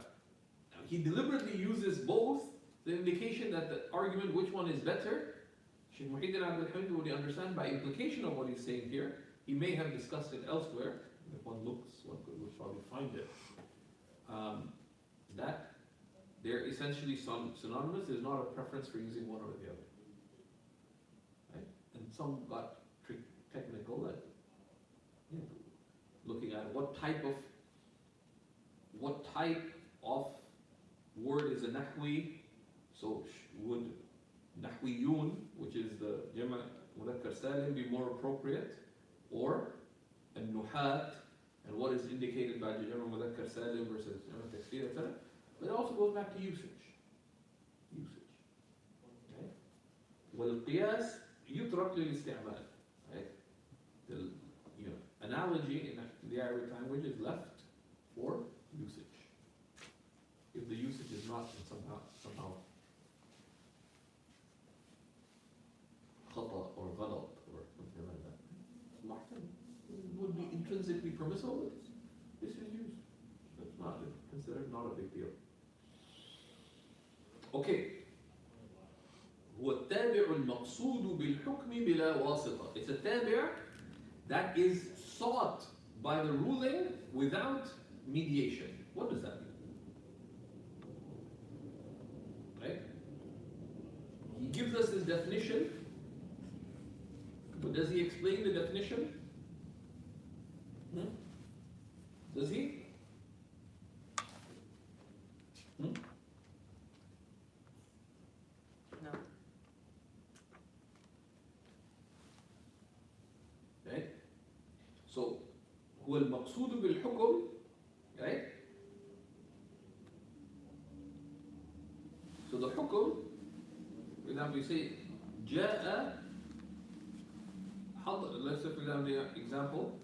he deliberately uses both, the indication that the argument which one is better. Shaykh Muhyiddin Abdul Hamid, when you understand by implication of what he's saying here, he may have discussed it elsewhere. If one looks, one could probably find it. That they're essentially synonymous. There's not a preference for using one or the other. Right? And some got technical at looking at what type of word is a nahwi. So would nahwiyun, which is the jama' mudhakkar salim, be more appropriate, or al-nuhat, and what is indicated by the jama' mudhakkar salim versus jama' taksir, etc. But it also goes back to usage. Okay? والقياس يترك للاستعمال. Right? The analogy in the Arabic language is left for usage. If the usage is not somehow خطأ or غلط or something like that, it would be intrinsically permissible. This is used. It's not considered not a big deal. Okay. هو التابع المقصود بالحكم بلا واسطة. It's a tabi' that is sought by the ruling without mediation. What does that mean? Right? He gives us his definition, but does he explain the definition? Does he? No. Right? So, هو المقصود بالحكم, right? So the حكم, for example, you say جاء let's say for example,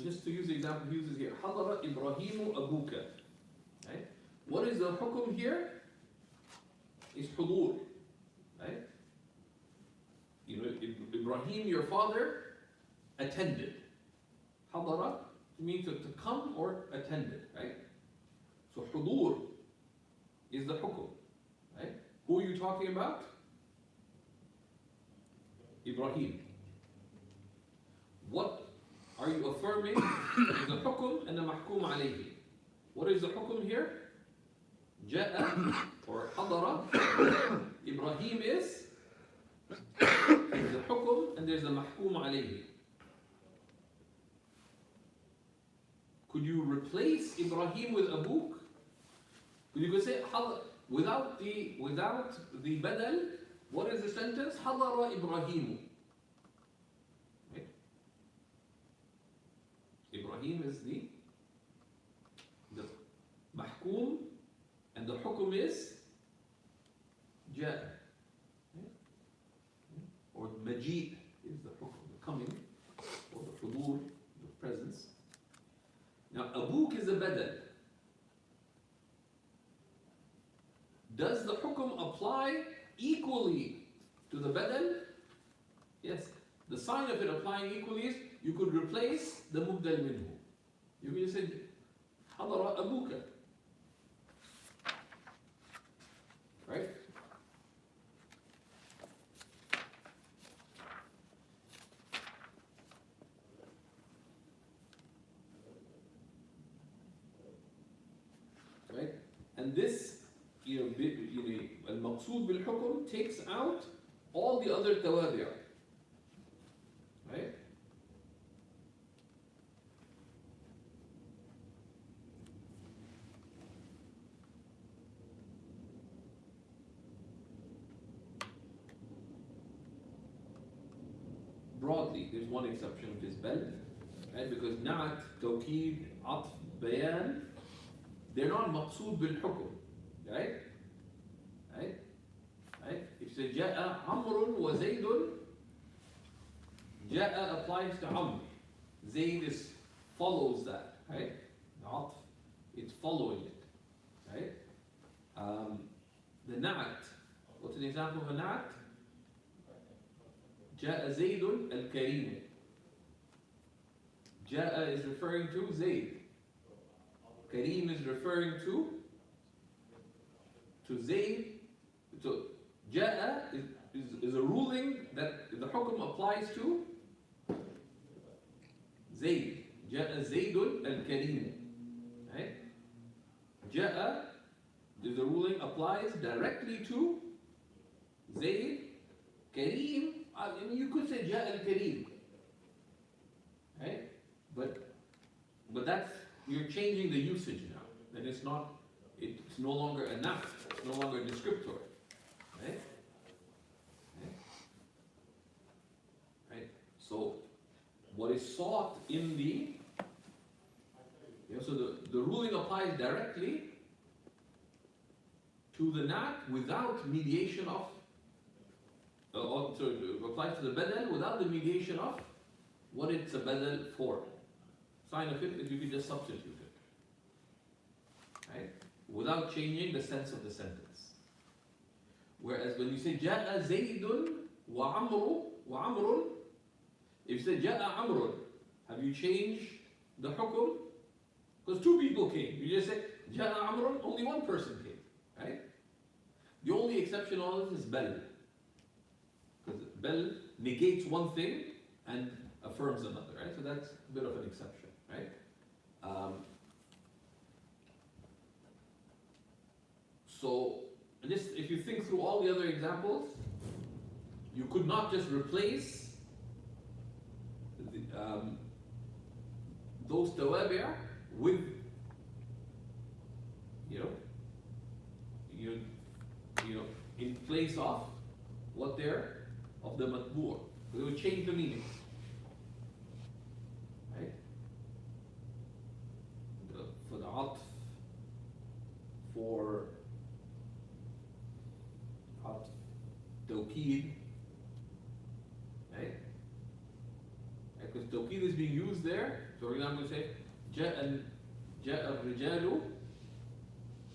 just to use the example he uses here, حضر إبراهيم أبوك. Right? What is the حكم here? Is حضور. Right? Ibrahim, your father, attended. حضر means to come or attended. Right? So حضور is the حكم. Right? Who are you talking about? Ibrahim. What are you affirming is the حكم and the محكوم عليه. What is the حكم here? جاء or حضر. Ibrahim is the حكم and there's the محكوم عليه. Could you replace Ibrahim with Abuk? Could you say without the badal? What is the sentence? حضر إبراهيم. Right? Ibrahim is the محكوم and the حكم is جاء. Or مجيء is the حكم, the coming, or the حضور, the presence. Now أبوك is a badal. Does the حكم apply equally to the badal? Yes. The sign of it applying equally is you could replace the mubdal minhu. You could just say حضر أبوك. Right? Right? And this, المقصود بالحكم takes out all the other توابع. Right? Broadly, there's one exception, which is bal, right? Because na'at, tawkeed, atf, bayan, they're not maqsood bil hukm, right? Right? Right? If you say ja'a amrun wa zaydun, ja'a applies to amr. Zayd follows that, right? Atf, it's following it, right? The na'at, what's an example of a na'at? جاء زيد الكريم. جاء is referring to Zayd. Kareem is referring to Zayd. So جاء is a ruling that the hukum applies to Zayd. جاء زيد الكريم. Right? جاء is a ruling applies directly to Zayd. Kareem, you could say جاء الكريم, right? But that's, you're changing the usage now. Then it's no longer a naf, it's no longer a descriptor, right? Right? So what is sought in so the ruling applies directly to the nat without mediation of applies to the badal without the mediation of what it's a badal for. Sign of it is you can just substitute it, right? Without changing the sense of the sentence. Whereas when you say ja'a zaydun wa amrun, if you say ja'a amrun, have you changed the hukum? Because two people came. You just say ja'a amrun, only one person came, right? The only exception on this is bal. Because bal negates one thing and affirms another, right? So that's a bit of an exception, right? So this, if you think through all the other examples, you could not just replace those tawabi' with, you know, in place of what they're of the matbu'. It would change the meaning, right? For the atf, for atf tawqeed, right? Because tawqeed is being used there. So for example, say جاء الرجال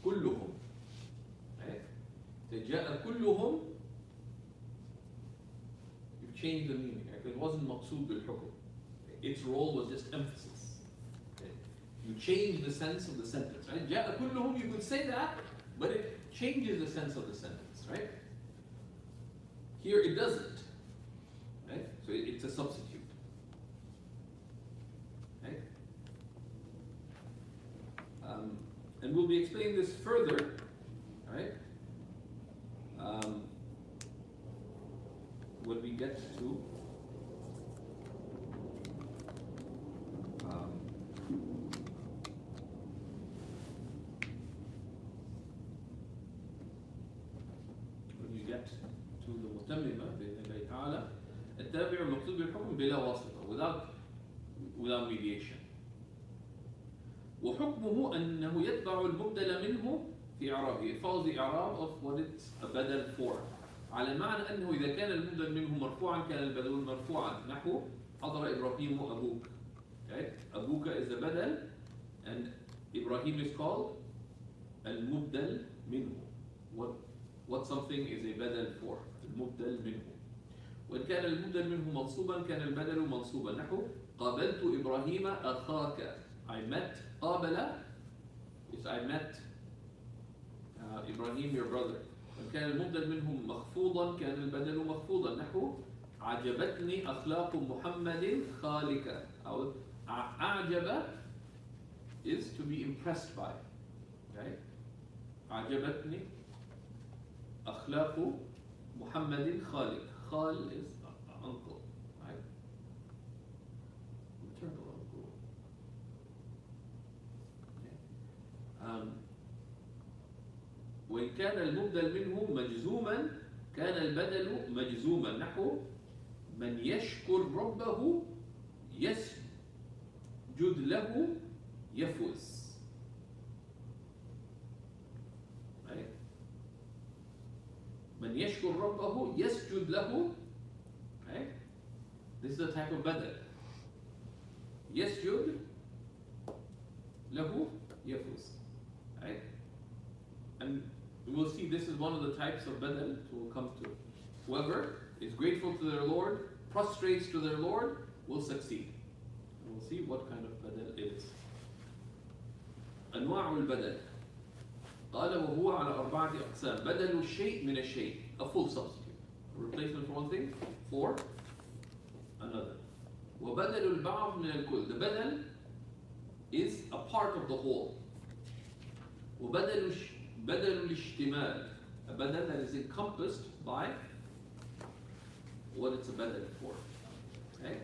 كلهم, right? So جاء كلهم, you've changed the meaning. Right? It wasn't مقصود بالحكم. Its role was just emphasis. Okay? You change the sense of the sentence, right? جاء كلهم, you could say that, but it changes the sense of the sentence, right? Here it doesn't, right? So it's a substitute. And we'll be explaining this further, right? When we get to the متممة بإذن الله تعالى. التابع المقصود بالحكم بلا واسطة, without mediation. وحكمه أنه يتبع المبدل منه في إعرابه. It follows the إعراب of what it's a بدل for. على معنى أنه إذا كان المبدل منه مرفوعا كان البدل مرفوعا. نحو حضر إبراهيم أبوك. Okay? أبوك is a بدل and Ibrahim is called المبدل منه. What something is a بدل for. المبدل منه. وإن كان المبدل منه منصوبا كان البدل منصوبا. نحو قابلت إبراهيم أخاك. I met قابل is I met Ibrahim your brother. وكان المبدل منه مخفوضا كان البدل مخفوضا. نحو عجبتني أخلاق محمد خالك. أو أعجب is to be impressed by, right? عجبتني أخلاق محمد خالك. خال is uncle, right? Maternal uncle. وإن كان المبدل منه مجزوما كان البدل مجزوما. نحو من يشكر ربه يسجد له يفوز. right? من يشكر ربه يسجد له. right? This is a type of بدل. يسجد له يفوز. Right? And we'll see this is one of the types of badal we'll come to. Whoever is grateful to their Lord, prostrates to their Lord, will succeed. And we'll see what kind of badal it is. أنواع البدل. قال وهو على أربعة أقسام. بدل الشيء من الشيء. A full substitute. A replacement for one thing for another. وبدل البعض من الكل. The بدل is a part of the whole. وبدل الاشتمال, a بدل that is encompassed by what it's a بدل for. Okay?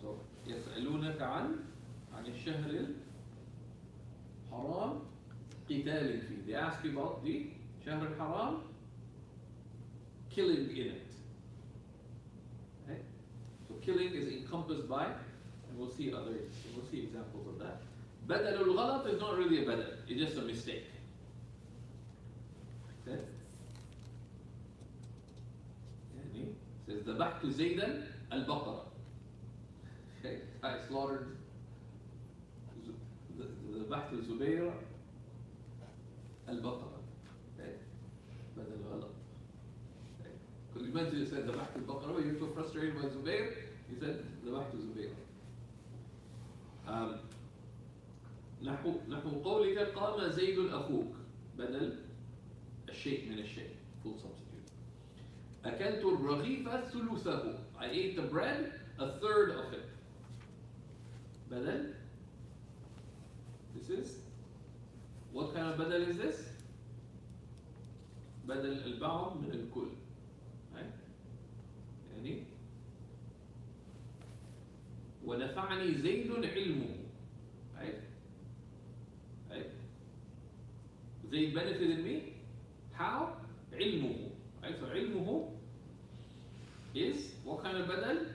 So يسألونك عن الشهر الحرام قتال فيه. They ask you about the شهر الحرام, killing in it. Okay? So killing is encompassed by, and we'll see examples of that. بدل الغلط is not really a بدل, it's just a mistake. Okay? يعني says ذبحت زيدا البقرة. Okay, I slaughtered ذبحت زبير البقرة. Okay, بدل غلط. Okay, because you mentioned you said ذبحت البقرة, but you're so frustrated by Zubair, you said ذبحت زبير. نحو قولك قام زيد أخوك. بدل الشيء من الشيء. Full substitute. أكلت الرغيف ثلثه. I ate the bread a third of it. Badal. This is, what kind of badal is this? بدل البعض من الكل. Right? يعني ونفعني زيد علمه. Right? Right? Zayd benefited me. How? علمه. Right? So علمه is what kind of badal?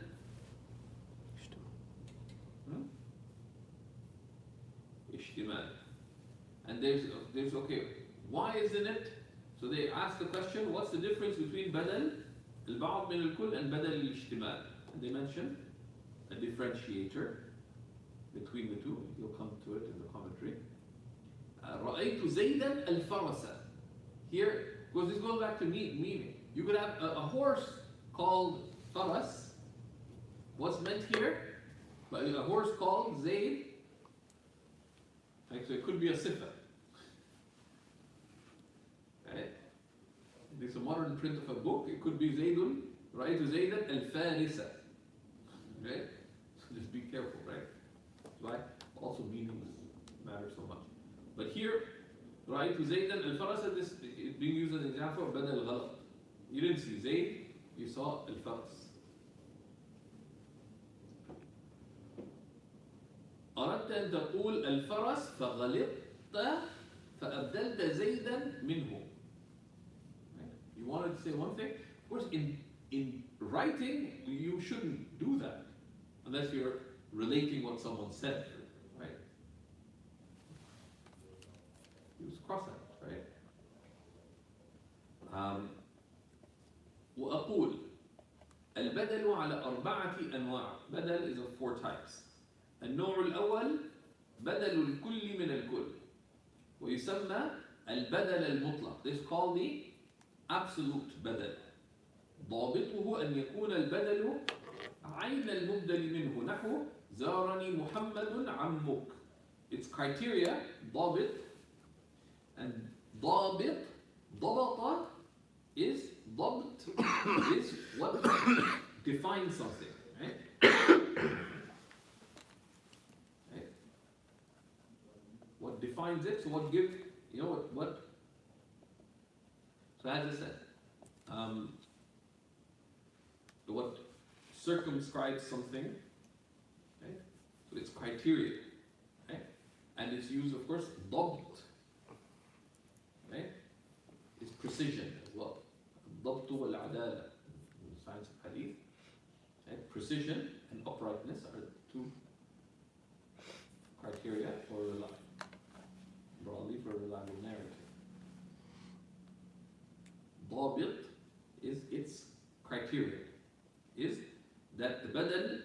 اشتمال. And there's okay. Why isn't it? So they ask the question, what's the difference between بدل البعض من الكل and بدل الاشتمال? And they mention a differentiator between the two. You'll come to it in the commentary. رأيت زيدا الفرس. Here, because this goes back to meaning. You could have a horse called faras. What's meant here? But a horse called Zayd. Actually, it could be a sifa. Right? This is a modern print of a book. It could be Zaydun, right? Zaydan al-Farisa. Right? So just be careful, right? That's why also meanings matter so much. But here, right? Zaydan al-Farasa, this is being used as an example of badal ghalat. You didn't see Zayd, you saw al-Faras. أردت أن تقول الفرس فغلطت فأبدلت زيدا منه. You wanted to say one thing. Of course, in writing, you shouldn't do that unless you're relating what someone said, right? Use cross out, right? وأقول البدل على 4 أنواع. بدل is of 4 types. النوع الأول بدل الكل من الكل ويسمى البدل المطلق. This is called the absolute بدل. ضابطه أن يكون البدل عين المبدل منه نحو زارني محمد عمك. Its criteria ضابط, and ضابط ضبط is ضبط is what defines something, right? What defines it? So what gives, you know what? So as I said, what circumscribes something, okay? So it's criteria, okay? And it's used, of course, ضبط, okay? It's precision as well. الضبط والعدالة in the science of hadith. Okay? Precision and uprightness are the 2 criteria for broadly for a reliable narrative. ضابط is its criteria, is that the badal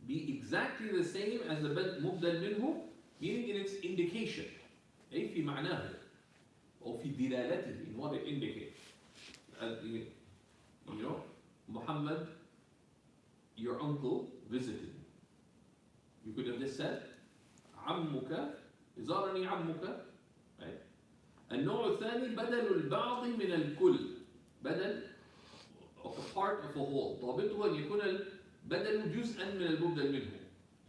be exactly the same as the مبدل منه, meaning in its indication, أي في معناه أو في دلالته, in what it indicates. You know, Muhammad, your uncle visited me. You could have just said عمك زارني عمك. Right? النوع الثاني بدل البعض من الكل. بدل of a part of a whole. ضابطه أن يكون البدل جزءا من المبدل منه.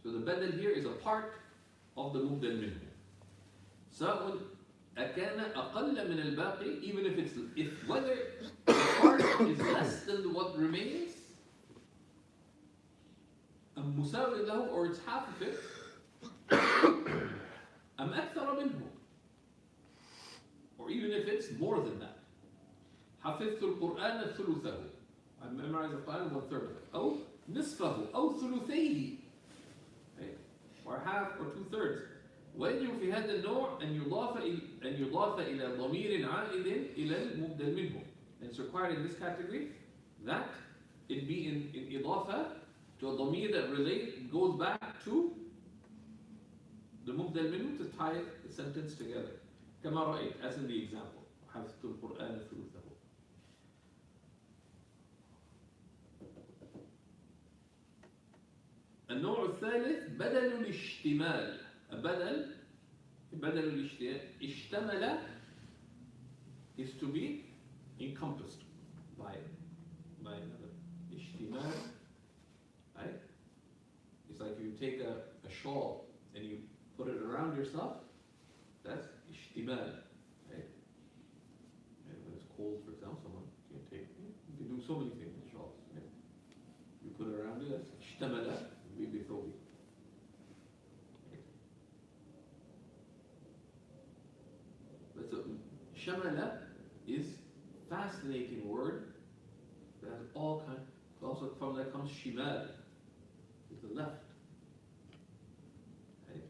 So the بدل here is a part of the مبدل منه. سواء أكان أقل من الباقي, even if whether the part is less than what remains, أم مساوي له, or it's half of it, أم أكثر منه, or even if it's more than that. حفظت القرآن ثلثه. I memorized the Quran 1/3 of it. أو نصفه أو ثلثيه, or half or 2/3. ويجب في هذا النوع أن يضاف إلى ضمير عائد إلى المبدل منه. And it's required in this category that it be in إضافة to a ضمير that goes back to the مبدل منه to tie the sentence together. كما رأيت, as in the example. حفظت القرآن ثلثه. النوع الثالث بدل الاشتمال. بدل الاشتمال is to be encompassed by another. اشتمال, right? do so many things with shawls. Yeah. You put it around it, اشتمل بثوبه. But so, shamala is fascinating word that has all kinds. Also from that comes shimal, is the left. Okay.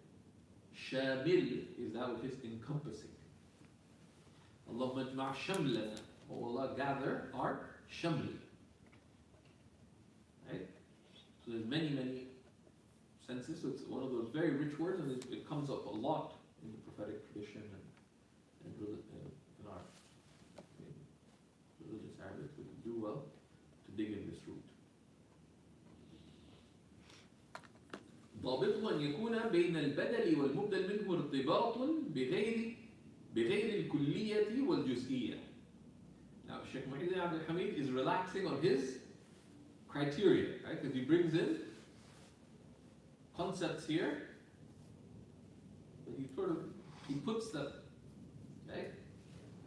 Shamil is that which is encompassing. Allahumma ajma' shamlana. Oh Allah, gather our shaml. Right? So there's many senses. So it's one of those very rich words, and it comes up a lot in the prophetic tradition and in our religious Arabic. We do well to dig in this root. ضابطه أن يكون بين البدل والمبدل منه ارتباط بغير الكلية والجزئية. Now, Shaykh Muhyiddin Abdul Hamid is relaxing on his criteria, right? Because he brings in concepts here, but he puts them, right?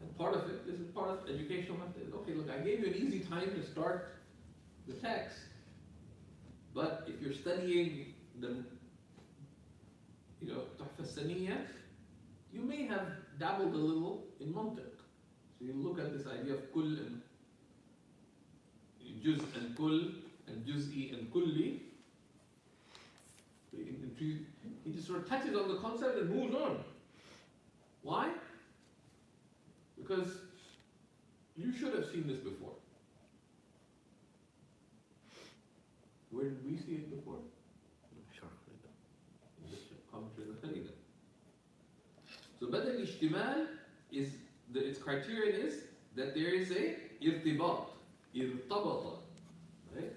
And part of it, this is part of educational method. Okay, look, I gave you an easy time to start the text, but if you're studying the, Tuhfa al-Saniyya, you may have dabbled a little in mantiq. So you look at this idea of kull and juz and kull and juz'i and kulli. He just sort of touches on the concept and moves on. Why? Because you should have seen this before. Where did we see it before? So بدل الاشتمال is its criterion is that there is a irtibat, irtabata, right?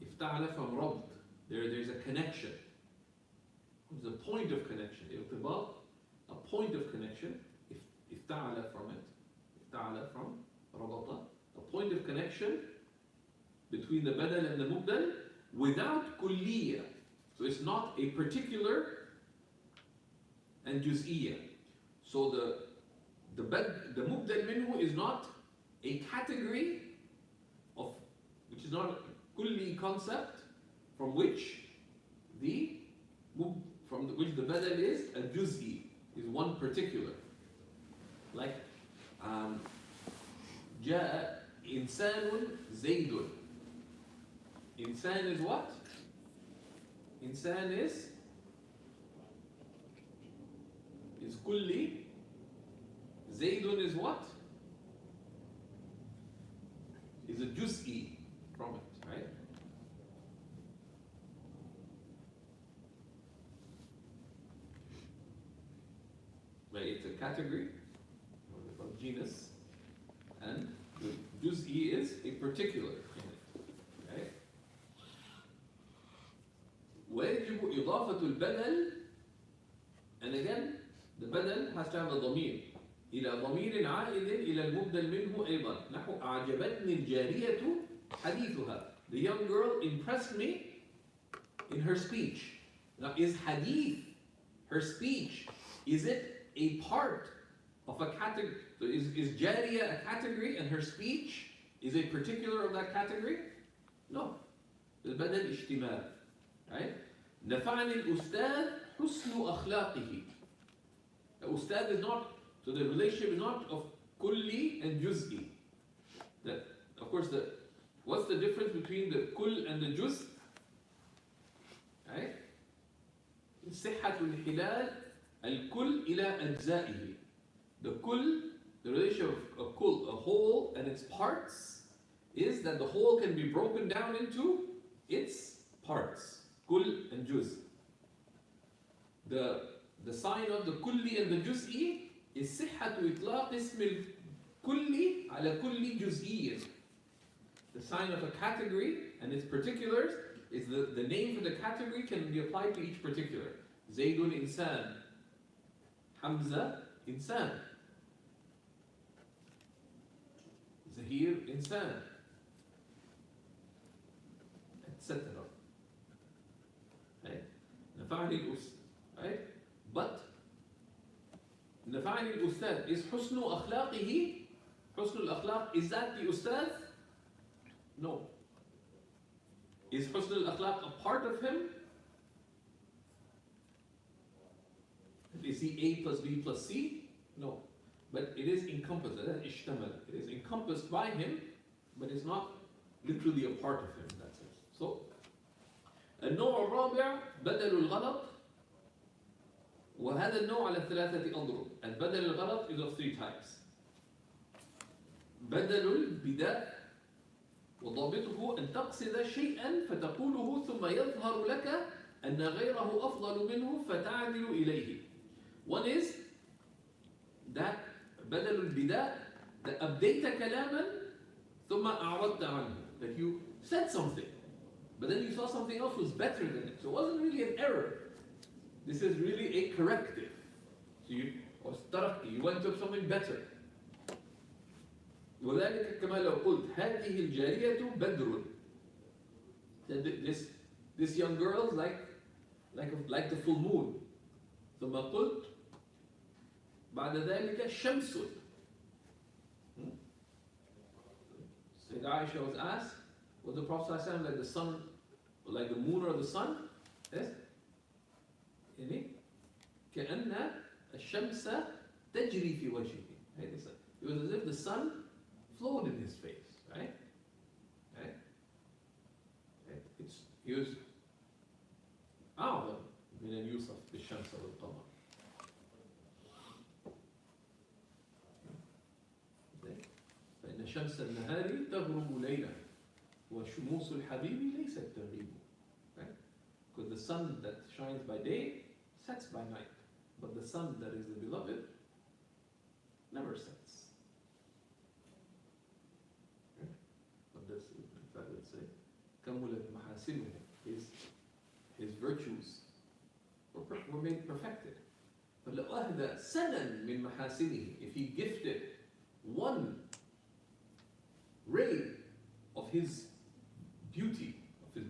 افتعل from ربط. There's a connection. There's a point of connection. Irtibat, a point of connection. افتعل from it. افتعل from ربط. A point of connection between the badal and the mubdal without kulliyya. So it's not a particular and juz'iyya. So the mubdal minhu is not a category of, which is not a kulli concept from which the badal is a juz'i, is one particular. Like جاء إنسان زيد. Insan is what? Insan is kulli. Zaydun is what? Is a juz'i from it, right? Right, it's a category from genus, and the juz'i is a particular in it, right? ويجب إضافة البدل, and again the badal has to have a ضمير إلى ضمير عائد إلى المبدل منه أيضا نحو أعجبتني الجارية حديثها. The young girl impressed me in her speech. Now, is hadith, her speech, is it a part of a category? So is jariya a category and her speech is a particular of that category? No. The badal ishtimal, right? نفعني الأستاذ حسن أخلاقه. The ustad is not, so the relationship is not of kulli and juz'i. That, of course, what's the difference between the kull and the juz? Right? صحة الحلال الكل إلى أجزائه. The kull, the relationship of kull, a whole and its parts, is that the whole can be broken down into its parts. Kull and juz. The sign of the kulli and the juz'i is صحة إطلاق اسم الكل على كل جزئي. The sign of a category and its particulars is the name for the category can be applied to each particular. Zaydun insan, Hamza insan, Zahir insan, etc. Right? نفعني الأستاذ, right? But نفعني الأستاذ is حسن أخلاقه. حسن الأخلاق, is that the أستاذ No. Is husn al-akhlaq a part of him? Is he A plus B plus C? No. But it is encompassed. It is encompassed by him, but it's not literally a part of him in that sense. So, النوع الرابع بدل الغلط، وهذا النوع على ثلاثة أضرب. And بدل الغلط is of three types. بدل البداء وضابطه أن تقصد شيئا فتقوله ثم يظهر لك أن غيره أفضل منه فتعدل إليه. One is that بدل البداء that أبديت كلاما ثم أعرضت عنه, that you said something but then you saw something else was better than it, so it wasn't really an error, this is really a corrective. So you went to something better. وذلك كما لو قلت هذه الجارية بدر, this young girl is like the full moon. ثم قلت بعد ذلك شمس. Sayyida Aisha was asked, was the Prophet ﷺ like the sun, or like the moon or the sun? Yes? يعني كأن الشمس تجري في وجهه. Right? It was as if the sun flowed in his face. Right? Right? He was أعظم من أن يوصف بالشمس والقمر. فإن شمس النهار تغرب ليلا وشموس الحبيب ليست تغيب. Right? Because the sun that shines by day sets by night, but the sun that is the beloved never sets. Right? But this, in fact, let's say, كملت محاسنه, his virtues were made perfected. فلو أهدى سنا من محاسنه, if he gifted one ray of his beauty, of his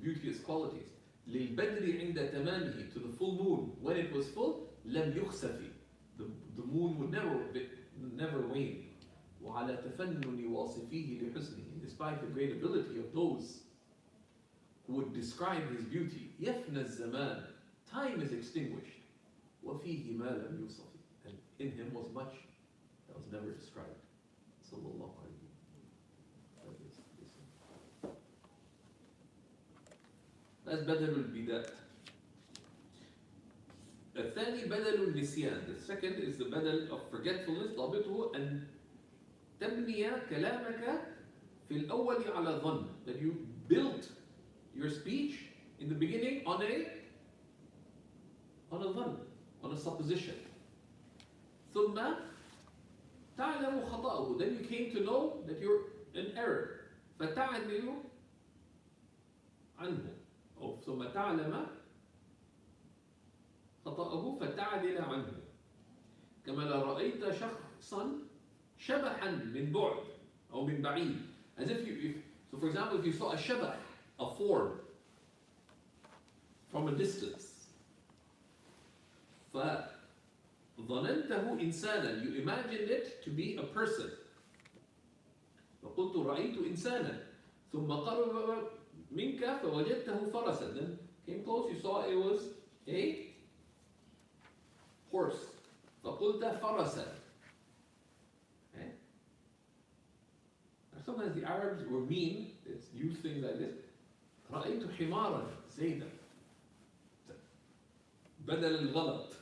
beauteous qualities, للبدر عند تمامه, to the full moon when it was full, لم يخسف, the moon would never wane. وعلى تفنن واصفيه لحسنه, despite the great ability of those who would describe his beauty, يفنى الزمان, time is extinguished, وفيه ما لم يوصف, and in him was much that was never described. Sallallahu alayhi wa sallam. That's بدل البداء. الثاني بدل النسيان. The second is the بدل of forgetfulness. ضابطه أن تبني كلامك في الأول على ظن, that you built your speech in the beginning on a ظن, on a supposition. ثم تعلم خطأه, then you came to know that you're in error. فتعدل عنه, أو ثم تعلم خطأه فتعدل عنه. كما لو رأيت شخصا شبحا من بعد أو من بعيد, as if so for example, if you saw a shabah, a form from a distance, فظننته إنسانا, you imagined it to be a person. فقلت رأيت إنسانا, ثم قرب منك فوجدته فرسا, then came close, you saw it was a horse. فقلت فرسا. Okay? Sometimes the Arabs were mean, it's use things like this. رأيت حمارا زيدا. بدل الغلط.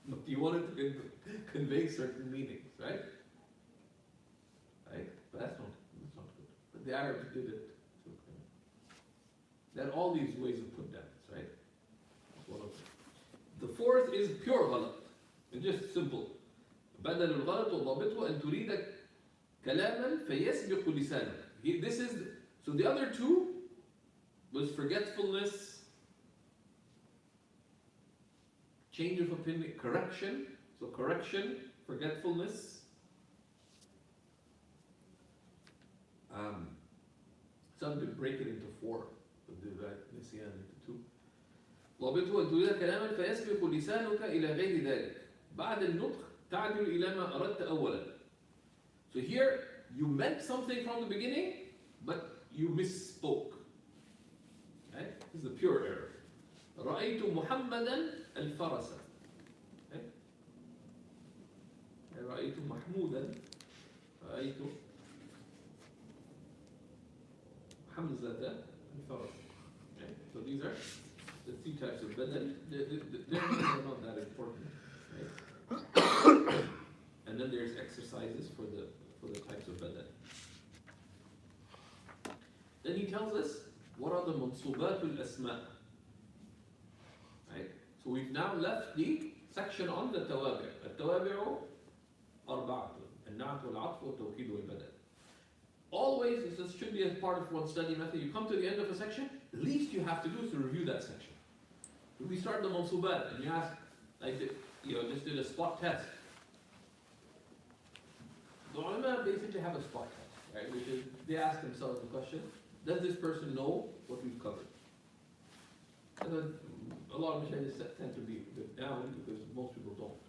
But you wanted to convey certain meanings, right? Right? But that's not good. But the Arabs did it. There are all these ways of put downs, right? That's one of them. The fourth is pure غلط. It's just simple. بدل الغلط وضابطه أن تريد كلاما فيسبق لسانك. This is, so the other two was forgetfulness, change of opinion, correction. So correction, forgetfulness. Some could break it into four, but divide نسيان into two. ضابطه أن تريد كلاما فيسبق لسانك إلى غير ذلك. بعد النطق تعدل إلى ما أردت أولا. So here you meant something from the beginning, but you misspoke. Right? This is the pure error. رأيت محمدا الفرس. Right? رأيت محمودا. رأيت حمزة الفرس. Okay? So these are the three types of badal. They're not that important. Right? And then there's exercises for the types of badal. Then he tells us what are the mansubat al-asma. Right? So we've now left the section on the tawabi'. التوابع أربعة النعت والعطف والتوكيد والبدل. Always, this should be a part of one study method. You come to the end of a section, the least you have to do is to review that section. If we start the mansubat and you ask, like, just did a spot test. The ulama basically have a spot test, right? Which is, they ask themselves the question, does this person know what we've covered? And then a lot of mashaykhs tend to be a bit down because most people don't.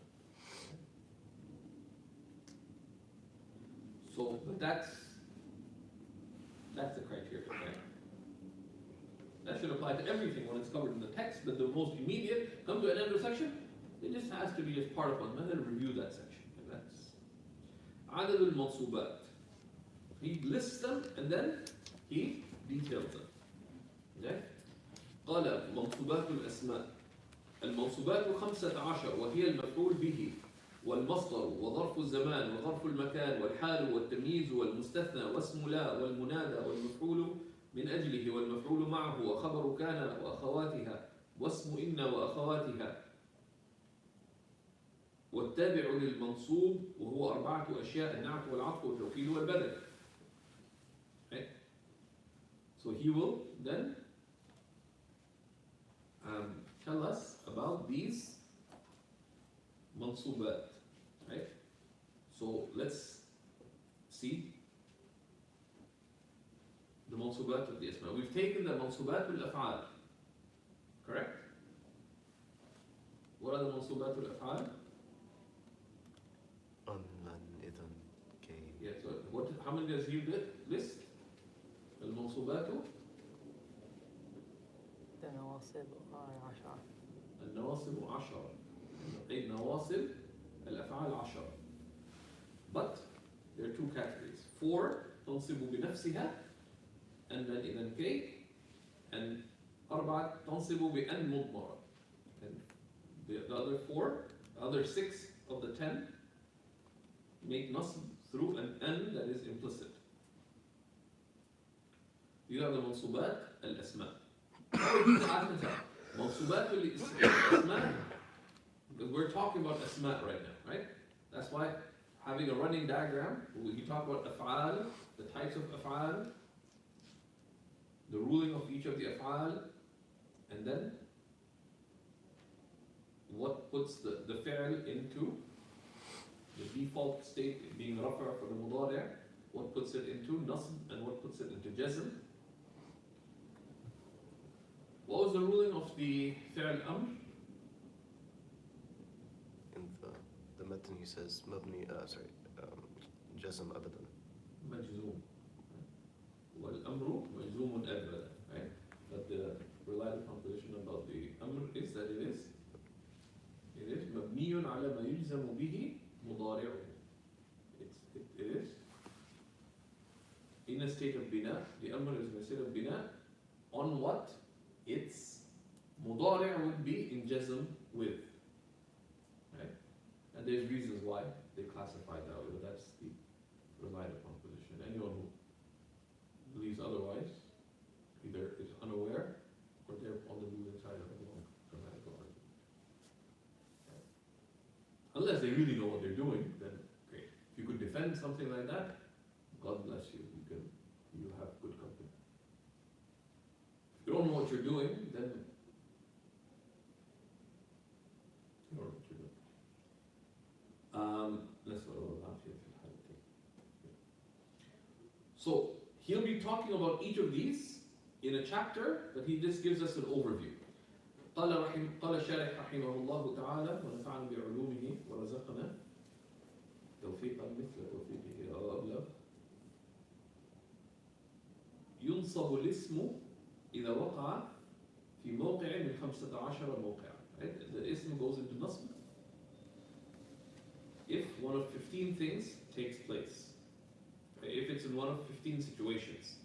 So, but that's the criteria, right? That should apply to everything when it's covered in the text, but the most immediate, come to an end of section, it just has to be as part of one method, review that section. And that's عدد المنصوبات. He lists them and then he details them. Okay? قال منصوبات الأسماء. المنصوبات 15 وهي المفعول به والمصدر وظرف الزمان وظرف المكان والحال والتمييز والمستثنى واسم لا والمنادى والمفعول من أجله والمفعول معه وخبر كان وأخواتها واسم إن وأخواتها والتابع للمنصوب وهو 4 أشياء النعت والعطف والتوكيد والبدل. Okay? So he will then tell us about these mansubat. Right? So let's see the mansubat of the asma. We've taken the mansubat al-af'al. Correct? What are the mansubat al-af'al? Yes. So how many does he list? Al-mansubat? النواصب 10. النواصب 10. أي نواصب الأفعال 10. But there are two categories. 4 تنصب بنفسها أن إذا كي and 4 تنصب بأن مضمرة. And the other 4, the other 6 of the 10 make nasb through an that is implicit. These are the mansubat al-asma. Mansubat al-asma, because we're talking about asma right now, right? That's why having a running diagram, we talk about af'al, the types of af'al, the ruling of each of the af'al, and then what puts the fi'l into the default state being rafa for the mudari', what puts it into nasb and what puts it into jazm. What was the ruling of the fi'l amr? In the matan he says mabni, jazm abadan. Majzoom. Wal-amru majzoomun abadan. Right? But the reliable composition about the amr is that it is مبني على ما يلزم به مضارعه. It is in a state of bina. The amr is in a state of bina on what its mudari' would be in jazm with. Right? And there's reasons why they classify that way. That's the reliable composition. Anyone who believes otherwise either is unaware or they're on the losing side of the wrong grammatical argument. Right? Unless they really know what they're doing, then great. If you could defend something like that, God bless you. You have good company. If you don't know what you're doing, then you don't know what you're doing. So he'll be talking about each of these in a chapter, but he just gives us an overview. قال الشارح رحمه الله تعالى ونفعنا بعلومه ورزقنا توفيقا مثل توفيقه أو أبلغ ينصب الاسم إذا وقع في موقع من 15 موقع. Right? The ism goes into nasb if one of 15 things takes place. If it's in one of 15 situations.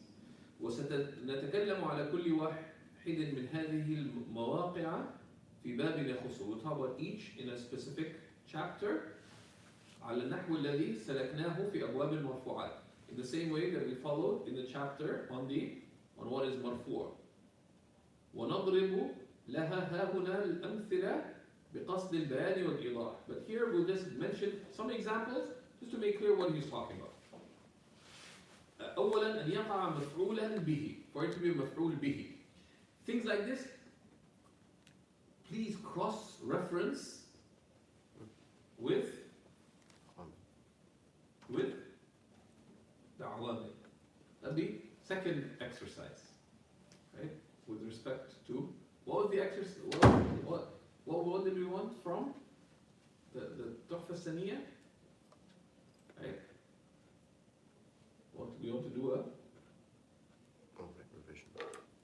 وسنتكلم على كل واحد من هذه المواقع في باب يخصه. We'll talk about each in a specific chapter على النحو الذي سلكناه في أبواب المرفوعات. In the same way that we followed in the chapter on what is مرفوع. ونضرب لها ها هنا الأمثلة بقصد البيان والإيضاح. But here we'll just mention some examples just to make clear what he's talking about. أولا أن يقع مفعولا به, for it to be مفعول به. Things like this, please cross-reference with the awamil. That'd be second exercise, right? With respect to what was the exercise? What did we want from the Tuhfa al-Saniyya? Right? What we want to do revision.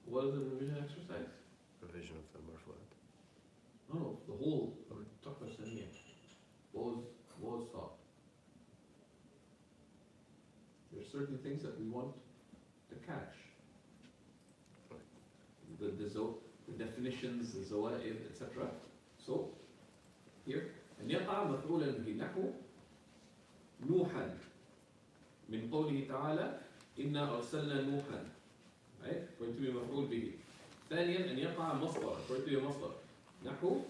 What is the revision exercise? Revision of the marfu'at. No, the whole Tuhfa al-Saniyya. What was thought? There are certain things that we want to catch. The definitions, the zawa'id, etc. So, here, أن يقع مفعولا به نحو نوحا من قوله تعالى إنا أرسلنا نوحا. Right? For it to be مفعول به. ثانيا أن يقع مصدر, for it to be مصدر نحو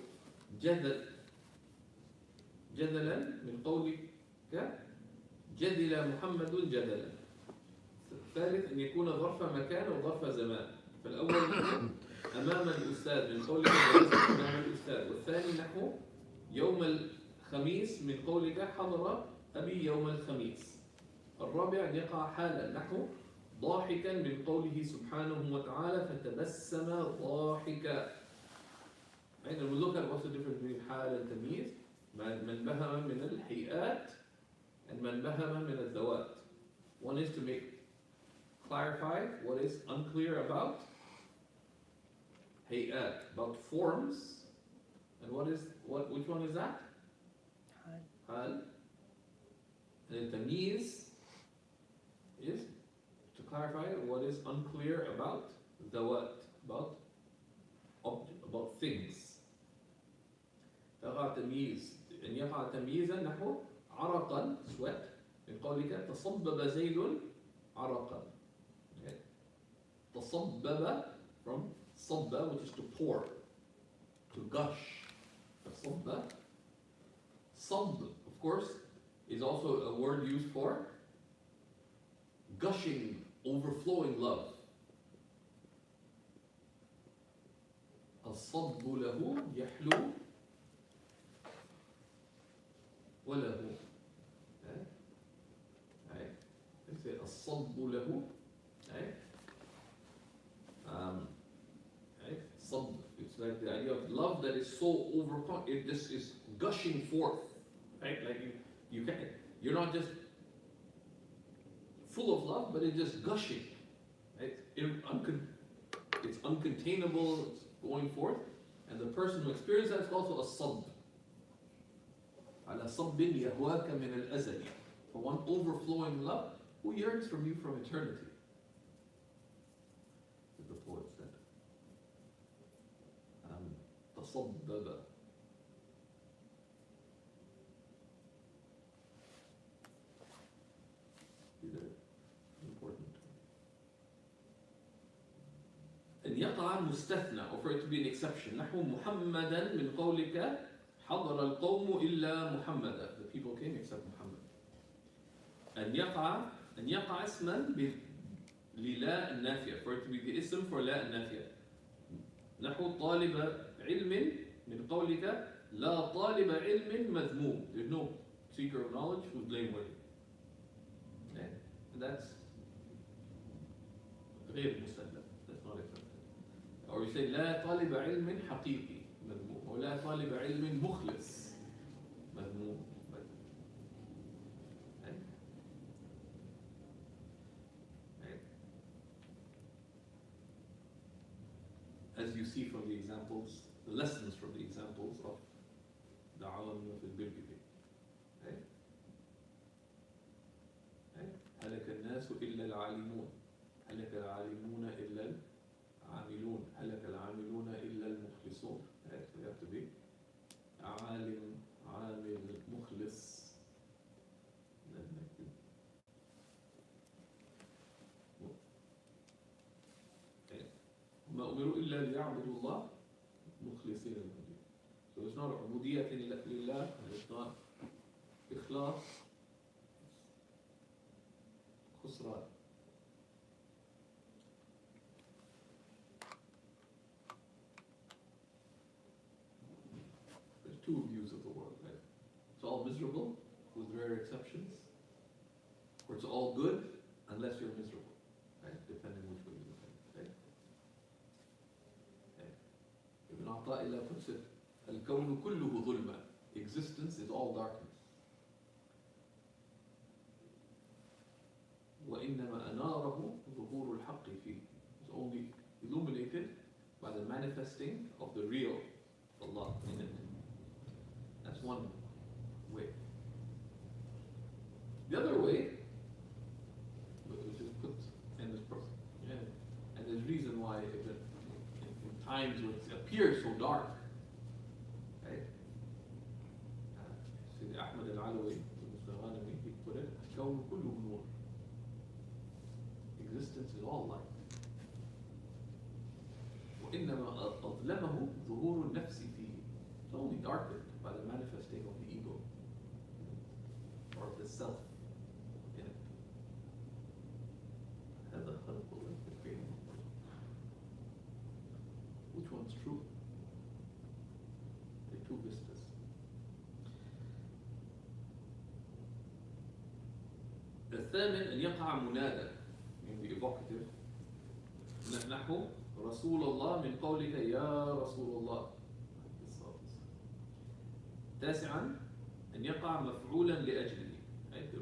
جدلا من قولك جدل محمد جدلا. الثالث أن يكون ظرف مكان وظرف زمان. فالأول نحو أمام الأستاذ من قولك أمام الأستاذ. والثاني نحو يوم الخميس من قولك حضر أبي يوم الخميس. الرابع أن يقع حالا نحو ضاحكا من قوله سبحانه وتعالى فتبسم ضاحكا. And we look at what's the difference between حال and تمييز. من بهم من الهيئات and من بهم من الذوات. One is to clarify what is unclear about hayat, about forms, and which one is that? Hal. And tamyiz is to clarify what is unclear about dawat, about things. أن يقع تمييزا نحو عرقا, sweat, من قولك تصبب زيد عرقا. Okay. تصبب from صب, which is to pour, to gush. تصب. Sab, of course, is also a word used for gushing, overflowing love. الصب له يحلو وله. Let's say الصب له. Sab, it's like the idea of love that is so overcome. It just is gushing forth, right? Like you can't. You're not just full of love, but it's just gushing, right? It's uncontainable. It's going forth, and the person who experiences that is also a sab. على صب يهواك من الأزل. For one overflowing love who yearns from you from eternity. The poet said. تصبب. These are important. أن يقع مستثنى, or for it to be an exception. نحو محمدا من قولك حضر القوم إلا محمدا. The people came except Muhammad. أن يقع اسما للا النافية, for it to be the ism for لا النافية. نحو طالب علم من قولك لا طالب علم مذموم. There's no seeker of knowledge who's blameworthy. Okay? And that's غير مسلم. That's not accepted. Or you say لا طالب علم حقيقي مذموم, or لا طالب علم مخلص مذموم. as you see from the examples, the lessons from the examples of the Al-Ajrumiyya في البلد. Okay? Okay? هلك الناس إلا العالمون، هلك العالمون إلا العاملون، هلك العاملون إلا المخلصون. Okay? So you have to be عالم عامل مخلص. ما أمروا إلا ليعبدوا الله مخلصين له الدين. So it's not عبودية لله, it's not إخلاص, خسران. There's two views of the world, right? It's all miserable, with rare exceptions, or it's all good unless you're miserable, right? Depending which way you look at it, right? Ibn Ata'illah puts it, الكون كله ظلمة. Existence is all darkness. وإنما أناره ظهور الحق فيه. It's only illuminated by the manifesting of the real Allah in it. That's one way. The other way, which is put in this person, yeah, and there's reason why in times when it appears so dark, right? Sayyid Ahmad al-Alawi, he put it, الكون كله نور. Existence is all light. وإنما أظلمه ظهور النفس فيه. It's only darkened by the manifesting of the ego or of the self in it. هذا خلق الله في الكون. Which one's true? The two vistas. الثامن أن يقع منادى يعني evocative نحو رسول الله من قولك يا رسول الله. تاسعا أن يقع مفعولا لأجله.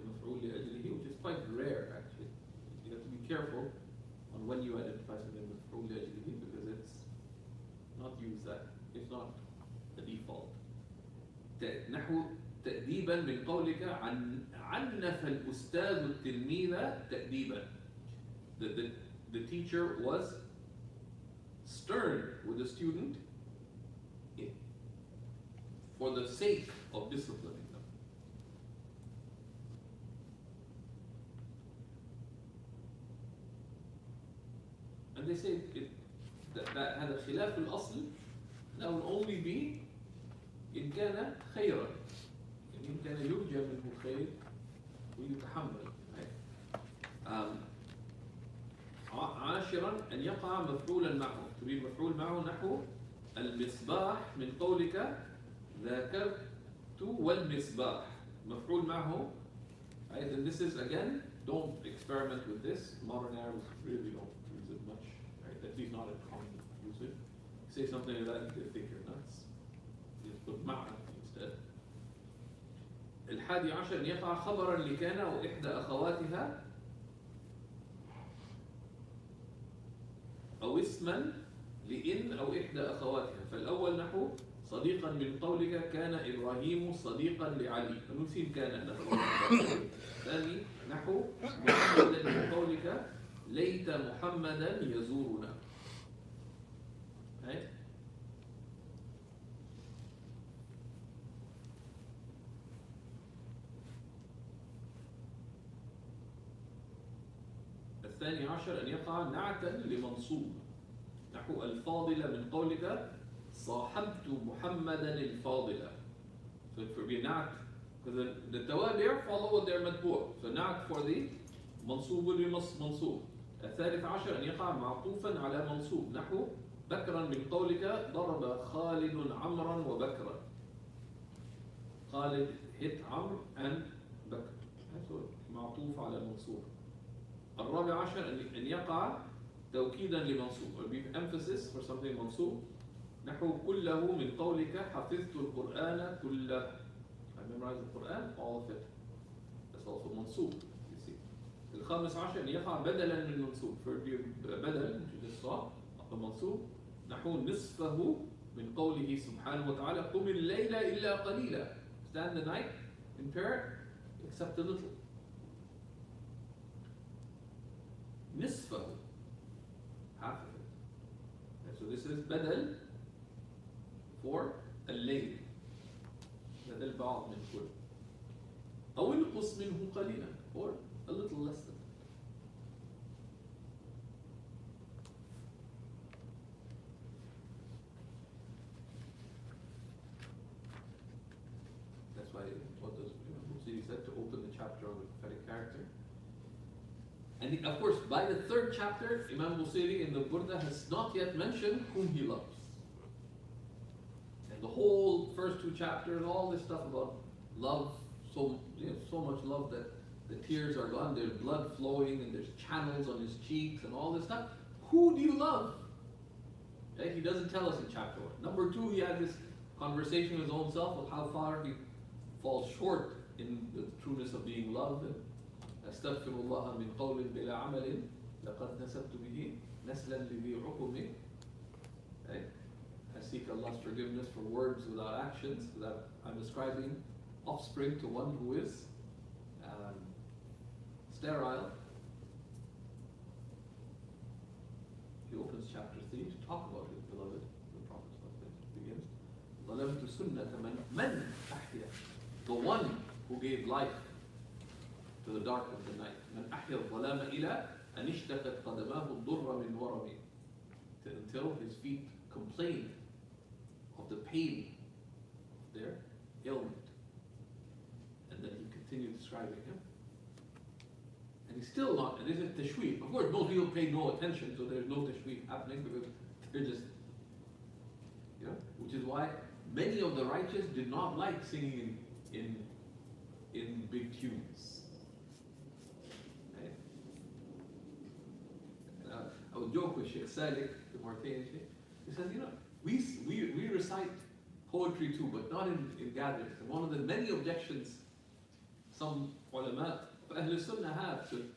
مفعول لأجله, which is quite rare actually. You have to be careful on when you identify something مفعول لأجله because it's not used that. It's not the default. نحو تأديبا من قولك عنف الأستاذ التلميذ تأديبا. The teacher was stern with the student for the sake of disciplining them. And they say that هذا خلاف الأصل. That will only be إن كان خيرا. إن كان يرجى منه خير ويتحمل. عاشرا أن يقع مفعولا معه. تريد مفعول معه نحو المصباح من قولك ذاكرت والمصباح. مفعول معه. Right? And this is again, don't experiment with this. Modern Arabs really don't use it much. Right? At least not in common usage. Say something like that, they think you're nuts. You just put مع instead. الحادي عشر أن يقع خبرا لكان وإحدى أخواتها أو اسما لإن أو إحدى أخواتها. فالأول نحو صديقا من قولك كان إبراهيم صديقا لعلي. فنسيب كان نحو. الثاني نحو محمدا من قولك ليت محمدا يزورنا. هاي الثاني عشر أن يقع نعتا لمنصوب نحو الفاضلة من قولك صاحبت محمدا الفاضلة. So it would be na'at, because the tawabir follow what they're madbu'. So na'at for the منصوب will be منصوب. الثالث عشر أن يقع معطوفا على منصوب نحو بكرا من قولك ضرب خالد عمرا وبكرا. خالد hit عمرو and بكر. So معطوف على منصوب. الرابع عشر أن يقع توكيدا لمنصوب. It will be emphasis for something منصوب نحو كله من قولك حفظت القرآن كله. I memorized the Quran, all of it. That's also منصوب. You see. الخامس عشر أن يقع بدلا من منصوب. For بدل which you just saw of a منصوب نحو نصفه من قوله سبحانه وتعالى قم الليل إلا قليلا. Stand the night in prayer except a little. نصفه, half of it. And so this is بدل for الليل, بدل بعض من كل. أو انقص منه قليلا, or a little less than. That's why what does Busiri said to open the chapter on the prophetic character. And of course, by the third chapter, Imam Busiri in the Burda has not yet mentioned whom he loves. And the whole first two chapters, all this stuff about love, so much love that the tears are gone, there's blood flowing, and there's channels on his cheeks, and all this stuff. Who do you love? Okay? He doesn't tell us in chapter 1. Number 2, he had this conversation with his own self of how far he falls short in the trueness of being loved. أستغفر الله من قول بلا عمل لقد نسبت به نسلا لذي عقم. I seek Allah's forgiveness for words without actions, that I'm ascribing offspring to one who is sterile. He opens chapter 3 to talk about his beloved, the Prophet begins. ظلمت سنة من أحيا, the one who gave life to the dark of the night. من أحيا الظلام إلى أن اشتكت قدماه الضر من ورمه, until his feet complained of the pain of their ailment. And then he continued describing him. And he's still not, and this is tashweeh. Of course, most people pay no attention, so there's no tashweeh happening because they're just, which is why many of the righteous did not like singing in big tunes. Okay? I would joke with Shaykh Salik, the Mauritanian Shaykh. He says, we recite poetry too, but not in gatherings. And one of the many objections some ulama of Ahl Sunnah have to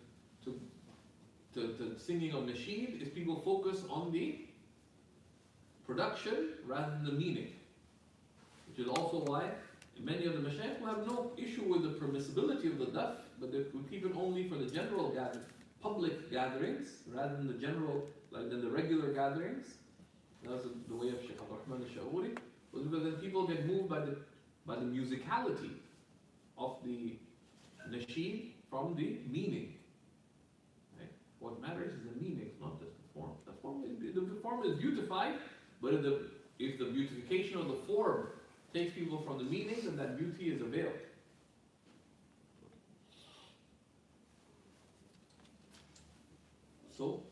singing on nasheed is people focus on the production rather than the meaning. Which is also why many of the mashayikh will have no issue with the permissibility of the daf, but they will keep it only for the general public gatherings rather than the general, like than the regular gatherings. That's the way of Shaykh Rahman al-Sha'uri, because then people get moved by the musicality of the nasheed from the meaning. Right? What matters is the meaning, not just the form. The form is beautified, but if the beautification of the form takes people from the meaning, then that beauty is a veil. So